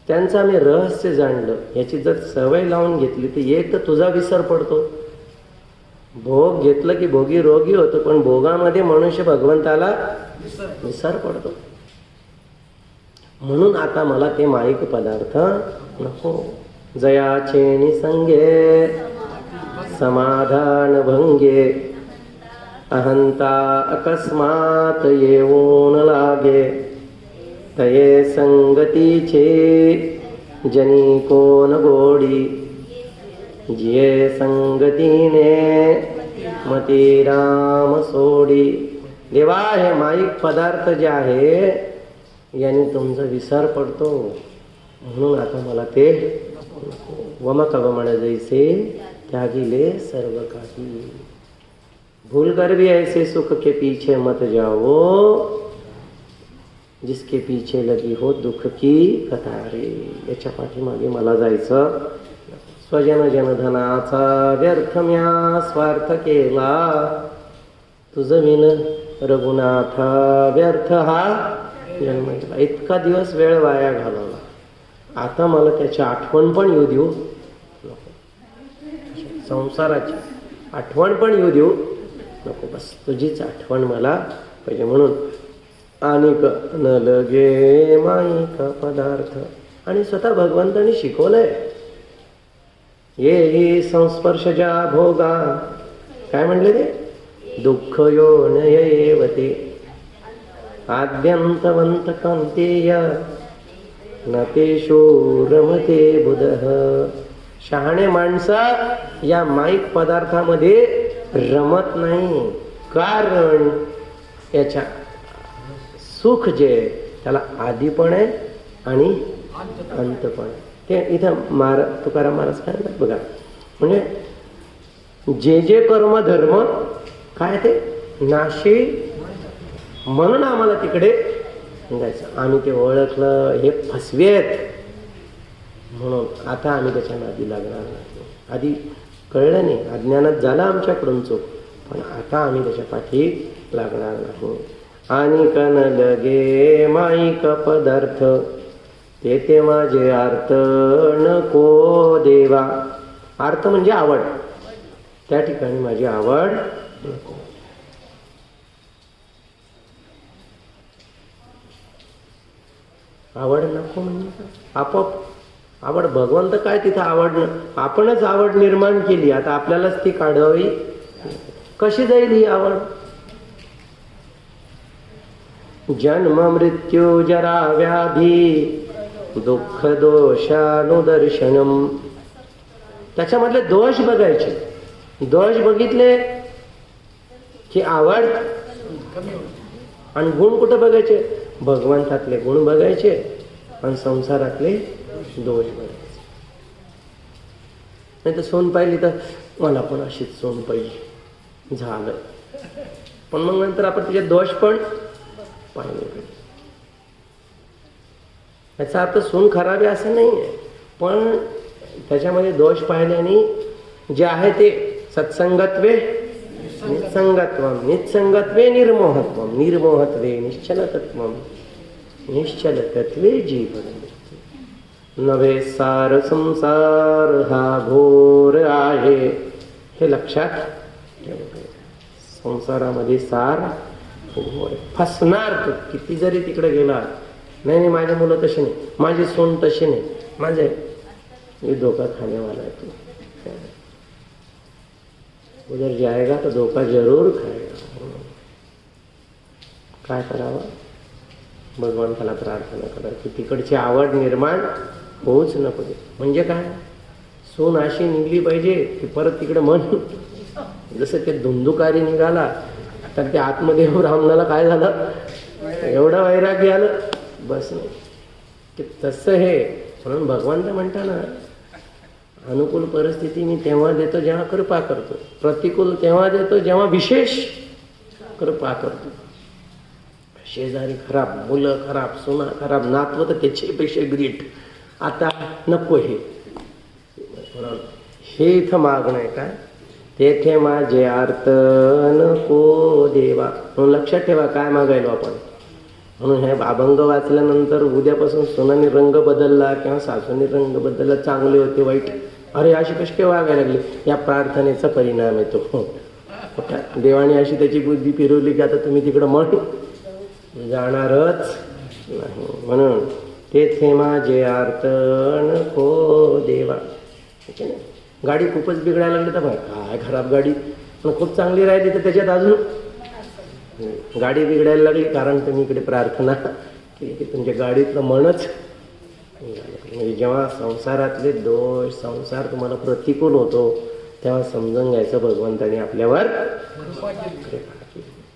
त्यांचं आम्ही रहस्य जाणलं. याची जर सवय लावून घेतली तर एक तर तुझा विसर पडतो. भोग घेतलं की भोगी रोगी होतो, पण भोगामध्ये मनुष्य भगवंताला विसर पडतो. म्हणून आता मला ते माईक पदार्थ नको. जयाचे निसंगे समाधान भंगे, अहंता अकस्मात येऊन लागे. तये संगतीचे जनी कोण गोडी, जिये संगतीने मती राम सोडी. देवा, हे माईक पदार्थ जे आहे यांनी तुमचा विसर पडतो. म्हणून आता मला ते वमक वमन जैसे त्यागिले सर्व काही. भूल कर भी ऐसे सुख के पीछे मत जाओ, जिसके पीछे लगी हो दुःख की कतारे. याच्या पाठीमागे मला जायचं. स्वजन जनधनाचा व्यर्थ म्या स्वार्थ केला, तुझ विन रघुनाथा व्यर्थ हा जन्म केला. इतका दिवस वेळ वाया घालवला, आता मला त्याची आठवण पण येऊ देऊ नको. संसाराची आठवण पण येऊ देऊ नको. बस तुझीच आठवण मला पाहिजे. म्हणून अनिक न लगे माईक पदार्थ. आणि स्वतः भगवंतांनी शिकवलंय, ये संस्पर्शजा भोगा. काय म्हणले ते, दुःख योनयेवते आद्यंतवंत कांतेय न तेषु रमते बुधः. शहाणे माणसं या माईक पदार्थामध्ये रमत नाही. कारण याच्या सुख जे त्याला आधी पण आहे आणि अंत पण आहे. ते इथं तुकाराम महाराज काय म्हणतात बघा. म्हणजे जे जे कर्म धर्म काय ते नाशी, म्हणून आम्हाला तिकडे जायचं. आम्ही ते ओळखलं, हे फसवे आहेत, म्हणून आता आम्ही त्याच्या नादी लागणार नाही. आधी कळलं नाही, अज्ञानात झाला आमच्याकडून चूक, पण आता आम्ही त्याच्या पाठी लागणार नाही. आणि कन लगे माईक पदार्थ, ते माझे अर्थ नको देवा. अर्थ म्हणजे आवड, त्या ठिकाणी माझी आवड नको. आवड नको म्हणजे आपोआप आवड, भगवंत काय तिथं आवड, आपणच आवड निर्माण केली, आता आपल्यालाच ती काढावी. कशी जाईल ही आवड. जन्म मृत्यू जरा व्याधी दुःख दोषानुदर्शनम. त्याच्यामधले दोष बघायचे. दोष बघितले की आवड, आणि गुण कुठे बघायचे, भगवंतातले गुण बघायचे आणि संसारातले दोष बघायचे. नाही तर सोन पाहिली तर मला पण अशीच सोन पाहिजे झालं, पण मग नंतर आपण तिचे दोष पण पाहिले. याचा अर्थ सून खराब आहे असं नाही आहे, पण त्याच्यामध्ये दोष पाहिल्याने जे आहे ते सत्संगत्वे निसंगत्वम, निसंगत्वे निर्मोहत्वम, निर्मोहत्वे निश्चलतत्वम, निश्चलतत्वे जीवन. नवे सार संसार हा घोर आहे, हे लक्षात ठेवा. संसारामध्ये सार घोर, फसणार तू किती जरी तिकडे गेला. नाही माझे मुलं तसे नाही, माझी सोन तशी नाही, माझे ये धोका खानेवाला है तू. उधर जाएगा तो धोका जरूर खाएगा. काय करावं, भगवंताला प्रार्थना करा की तिकडची आवड निर्माण होऊच नको दे. म्हणजे काय, सून अशी निघली पाहिजे की परत तिकडे मन, जसं ते धुंदुकारी निघाला तर ते आत्मदेव रामनाला काय झालं, एवढं वैराग्य आलं बस नाही की तसं हे. म्हणून भगवंत म्हणताना अनुकूल परिस्थिती मी तेव्हा देतो जेव्हा कृपा करतो, प्रतिकूल तेव्हा देतो जेव्हा विशेष कृपा करतो. शेजारी खराब, मुलं खराब, सुना खराब, नातवं तर त्याच्यापेक्षा ग्रेट, आता नको हे. हे इथं मागणं आहे काय, तेथे माझे आर्त नको देवा. म्हणून लक्षात ठेवा काय मागायलो आपण. म्हणून हे अभंग वाचल्यानंतर उद्यापासून सुनाने रंग बदलला किंवा सासूने रंग बदलला, चांगले होते वाईट, अरे अशी कशी काय वागायला लागली, या प्रार्थनेचा परिणाम येतो. देवाने अशी त्याची बुद्धी फिरवली की आता तुम्ही तिकडं मन जाणारच नाही. म्हणून तेथे माझे आर्त नको देवा. गाडी खूपच बिघडायला लागली तर काय खराब गाडी, पण खूप चांगली राहिली तर त्याच्यात अजून गाडी बिघडायला लागली, कारण तुम्ही इकडे प्रार्थना केली की तुमच्या गाडीतलं मनच. म्हणजे जेव्हा संसारातले दोष, संसार तुम्हाला प्रतिकूल होतो, तेव्हा समजून घ्यायचं भगवंताने आपल्यावर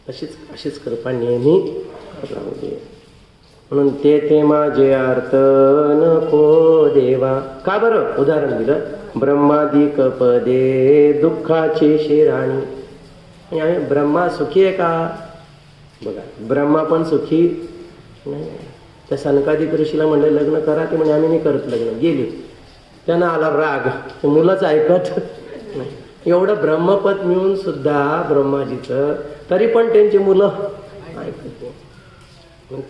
अशीच कृपा नेहमी राहू दे. म्हणून तेथे माझे आर्त नको देवा. का बरं उदाहरण दिलं, ब्रह्मादिक पदे दुःखाची शिराणी. आणि ब्रह्मा सुखी आहे का? बघा, ब्रह्मा पण सुखी नाही. त्या सनकादिक ऋषीला म्हणलं लग्न करा, ते म्हणजे आम्ही नाही करत लग्न, गेली. त्यांना आला राग, ते मुलंच ऐकत नाही. एवढं ब्रह्मपद मिळून सुद्धा ब्रह्माजीचं, तरी पण त्यांची मुलं ऐकत.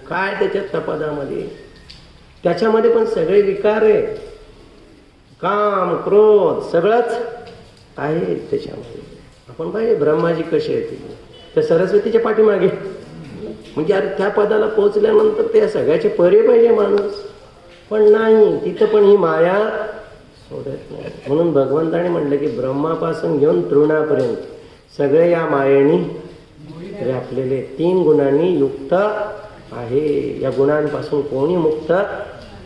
काय त्याच्यात तपादामध्ये, त्याच्यामध्ये पण सगळे विकार आहे, काम क्रोध सगळंच आहे त्याच्यामध्ये. आपण पाहिजे ब्रह्माजी कसे आहेत, त्या सरस्वतीच्या पाठीमागे. म्हणजे अरे त्या पदाला पोहोचल्यानंतर त्या सगळ्याचे परे पाहिजे माणूस, पण नाही, तिथं पण ही माया सोडत नाही. म्हणून भगवंताने म्हटलं की ब्रह्मापासून घेऊन तृणापर्यंत सगळे या मायेने व्यापलेले, 3 गुणांनी युक्त आहे. या गुणांपासून कोणी मुक्त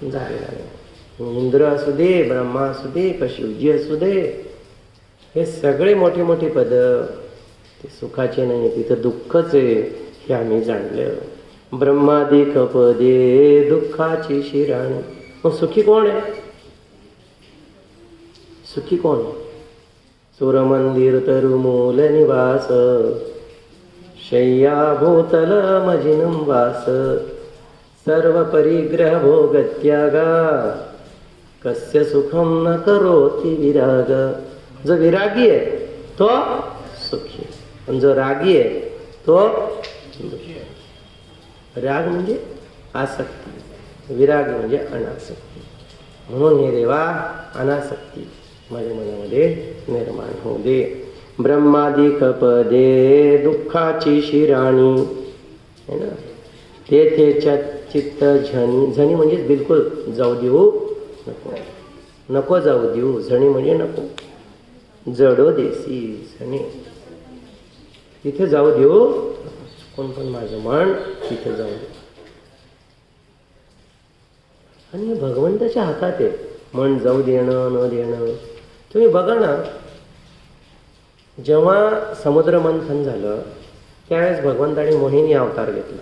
झालेला नाही. इंद्र असू दे, ब्रह्मा असू दे, शिवजी असू दे, हे सगळे मोठे मोठे पद ते सुखाचे नाही, तिथं दुःखच आहे, हे आम्ही जाणलं. ब्रह्मादिक पदे दुःखाची शिराणी. मग सुखी कोण आहे? सुखी कोण आहे? सुरमंदिर तरुमूल निवास, शय्या भूतल मजिनं वास, सर्व परिग्रह भोगत्यागा, कस्य सुखम न करोति विराग. जो विरागी आहे तो सुखी, आणि जो रागी आहे तो दुःखी. राग म्हणजे आसक्ती, विराग म्हणजे अनासक्ती. म्हणून हे देवा अनासक्ती माझ्या मनामध्ये निर्माण होऊ दे. ब्रह्मादिक पदे दुःखाची शिराणी है ना. तेथे चित्त झणी, झणी म्हणजे बिलकुल जाऊ देऊ नको, नको जाऊ देऊ. झणी म्हणजे नको, जडो देसी झणी, तिथे जाऊ देऊ कोण, पण माझं मन तिथे जाऊ दे. आणि भगवंताच्या हातात आहे मन जाऊ देणं न देणं. तुम्ही बघा ना, जेव्हा समुद्र मंथन झालं त्यावेळेस भगवंताने मोहिनी अवतार घेतला.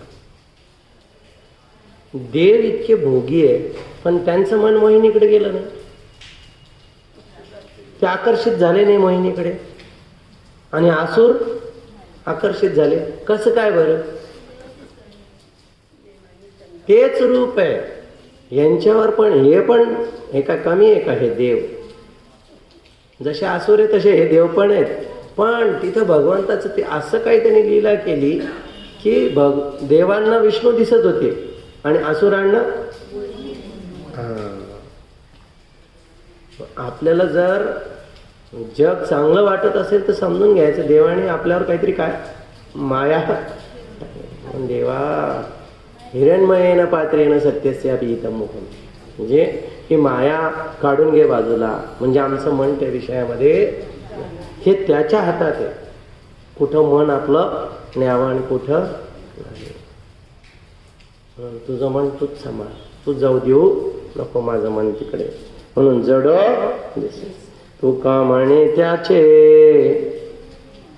देव इतके भोगी आहे, पण त्यांचं मन मोहिनीकडे गेलं नाही, ते आकर्षित झाले नाही मोहिनीकडे. आणि असुर आकर्षित झाले. कसं काय बरं? तेच रूप आहे यांच्यावर, पण हे पण हे काय कमी आहे का? हे देव जसे असुर आहे तसे हे देव पण आहेत. पण तिथं भगवंताचं ते असं काही त्यांनी लीला केली की देवांना विष्णू दिसत होते आणि असुरांना. आपल्याला जर जग चांगलं वाटत असेल तर समजून घ्यायचं देवाने आपल्यावर काहीतरी काय माया. देवा हिरण्मयेन पात्रेन सत्यस्यापि हितं मुखम, म्हणजे ही माया काढून घे बाजूला. म्हणजे आमचं मन त्या विषयामध्ये, हे त्याच्या हातात आहे, कुठं मन आपलं न्यावं आणि कुठं नाही. तुझं मन तूच सांभाळ, तू जाऊ देऊ नको माझं मन तिकडे. म्हणून जड तू का म्हणे त्याचे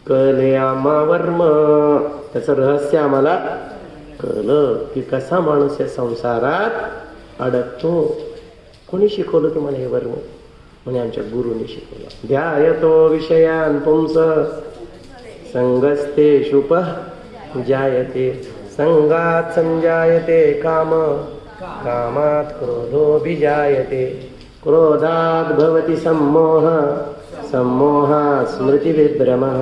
कले आम्हा वर्म. त्याचं रहस्य आम्हाला कळलं की कसा माणूस या संसारात अडकतो. कोणी शिकवलं तुम्हाला हे वर्म? म्हणे आमच्या गुरुने शिकवलं. ध्यायतो विषयान पुंस संगस्ते शुप जायते, संगात संजायते काम, कामात क्रोधो विजायते, क्रोधात भवति सम्मोह, संमोहात् स्मृतिविभ्रमः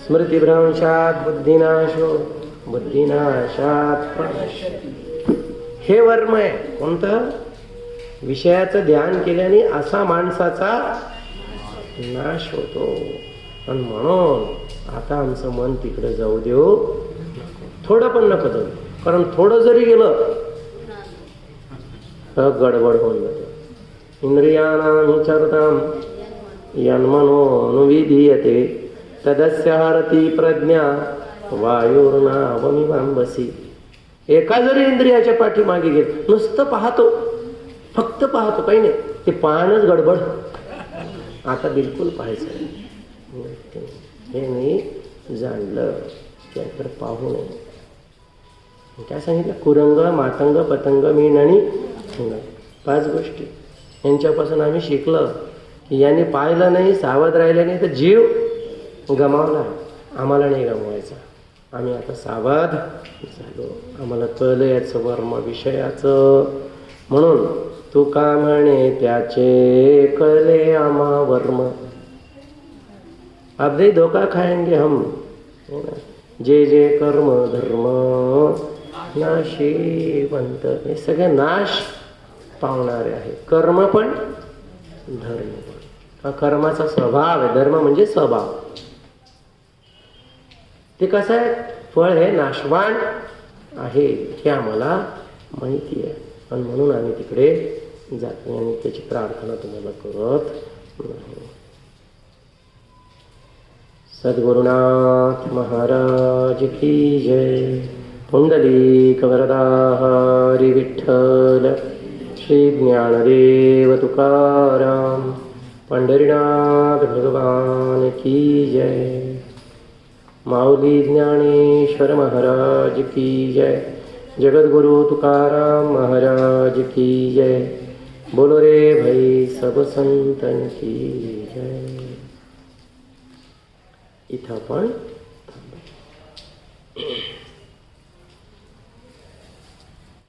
स्मृतिभ्रंशात् बुद्धिनाशो बुद्धिनाशात् प्रणश्यति. हे वर्म आहे. कोणतं? विषयाचं ध्यान केल्याने असा माणसाचा नाश होतो. आणि म्हणून आता आमचं मन तिकडे जाऊ देऊ, थोडं पण नको जाऊ. कारण थोडं जरी गेलं तर गडबड होऊन जाते. इंद्रियाणां चरतां यन्मनोनुविधीयते तदस्य हरति प्रज्ञा वायुर्नावमिवांबसी. एका जरी इंद्रियाच्या पाठीमागे गेल, नुसतं पाहतो, फक्त पाहतो, काही नाही, ते पाहणंच गडबड. आता बिलकुल पाहायचं नाही. हे मी जाणलं, त्याकडे पाहू नये. काय सांगितलं? कुरंग, मातंग, पतंग, मीन आणि 5 गोष्टी. यांच्यापासून आम्ही शिकलं की यांनी पाहिलं नाही, सावध राहिलं नाही तर जीव गमावला. आम्हाला नाही गमवायचा. आम्ही आता सावध झालो. आम्हाला कळलं याचं वर्म विषयाचं. म्हणून तू का म्हणे त्याचे कळले आम्हा वर्म. अब नहीं धोखा खाएंगे हम. जे जे कर्म धर्म नाशीवंत, हे सगळे नाश पावणारे आहे. कर्म पण धर्म पण. हा कर्माचा स्वभाव आहे. धर्म म्हणजे स्वभाव. ते कसं आहे? फळ हे नाशवान आहे हे आम्हाला माहिती आहे. आणि म्हणून आम्ही तिकडे जात नाही आणि त्याची प्रार्थना तुम्हाला करत नाही. सद्गुरुनाथ महाराज की जय. पुंडलीक वरदा हरी विठ्ठल. श्री ज्ञानदेव तुकाराम पंढरीनाथ भगवान की जय. माऊली ज्ञानेश्वर महाराज की जय. जगद्गुरु तुकाराम महाराज की जय. बोलो रे भाई सब संतन की जय. इथं पण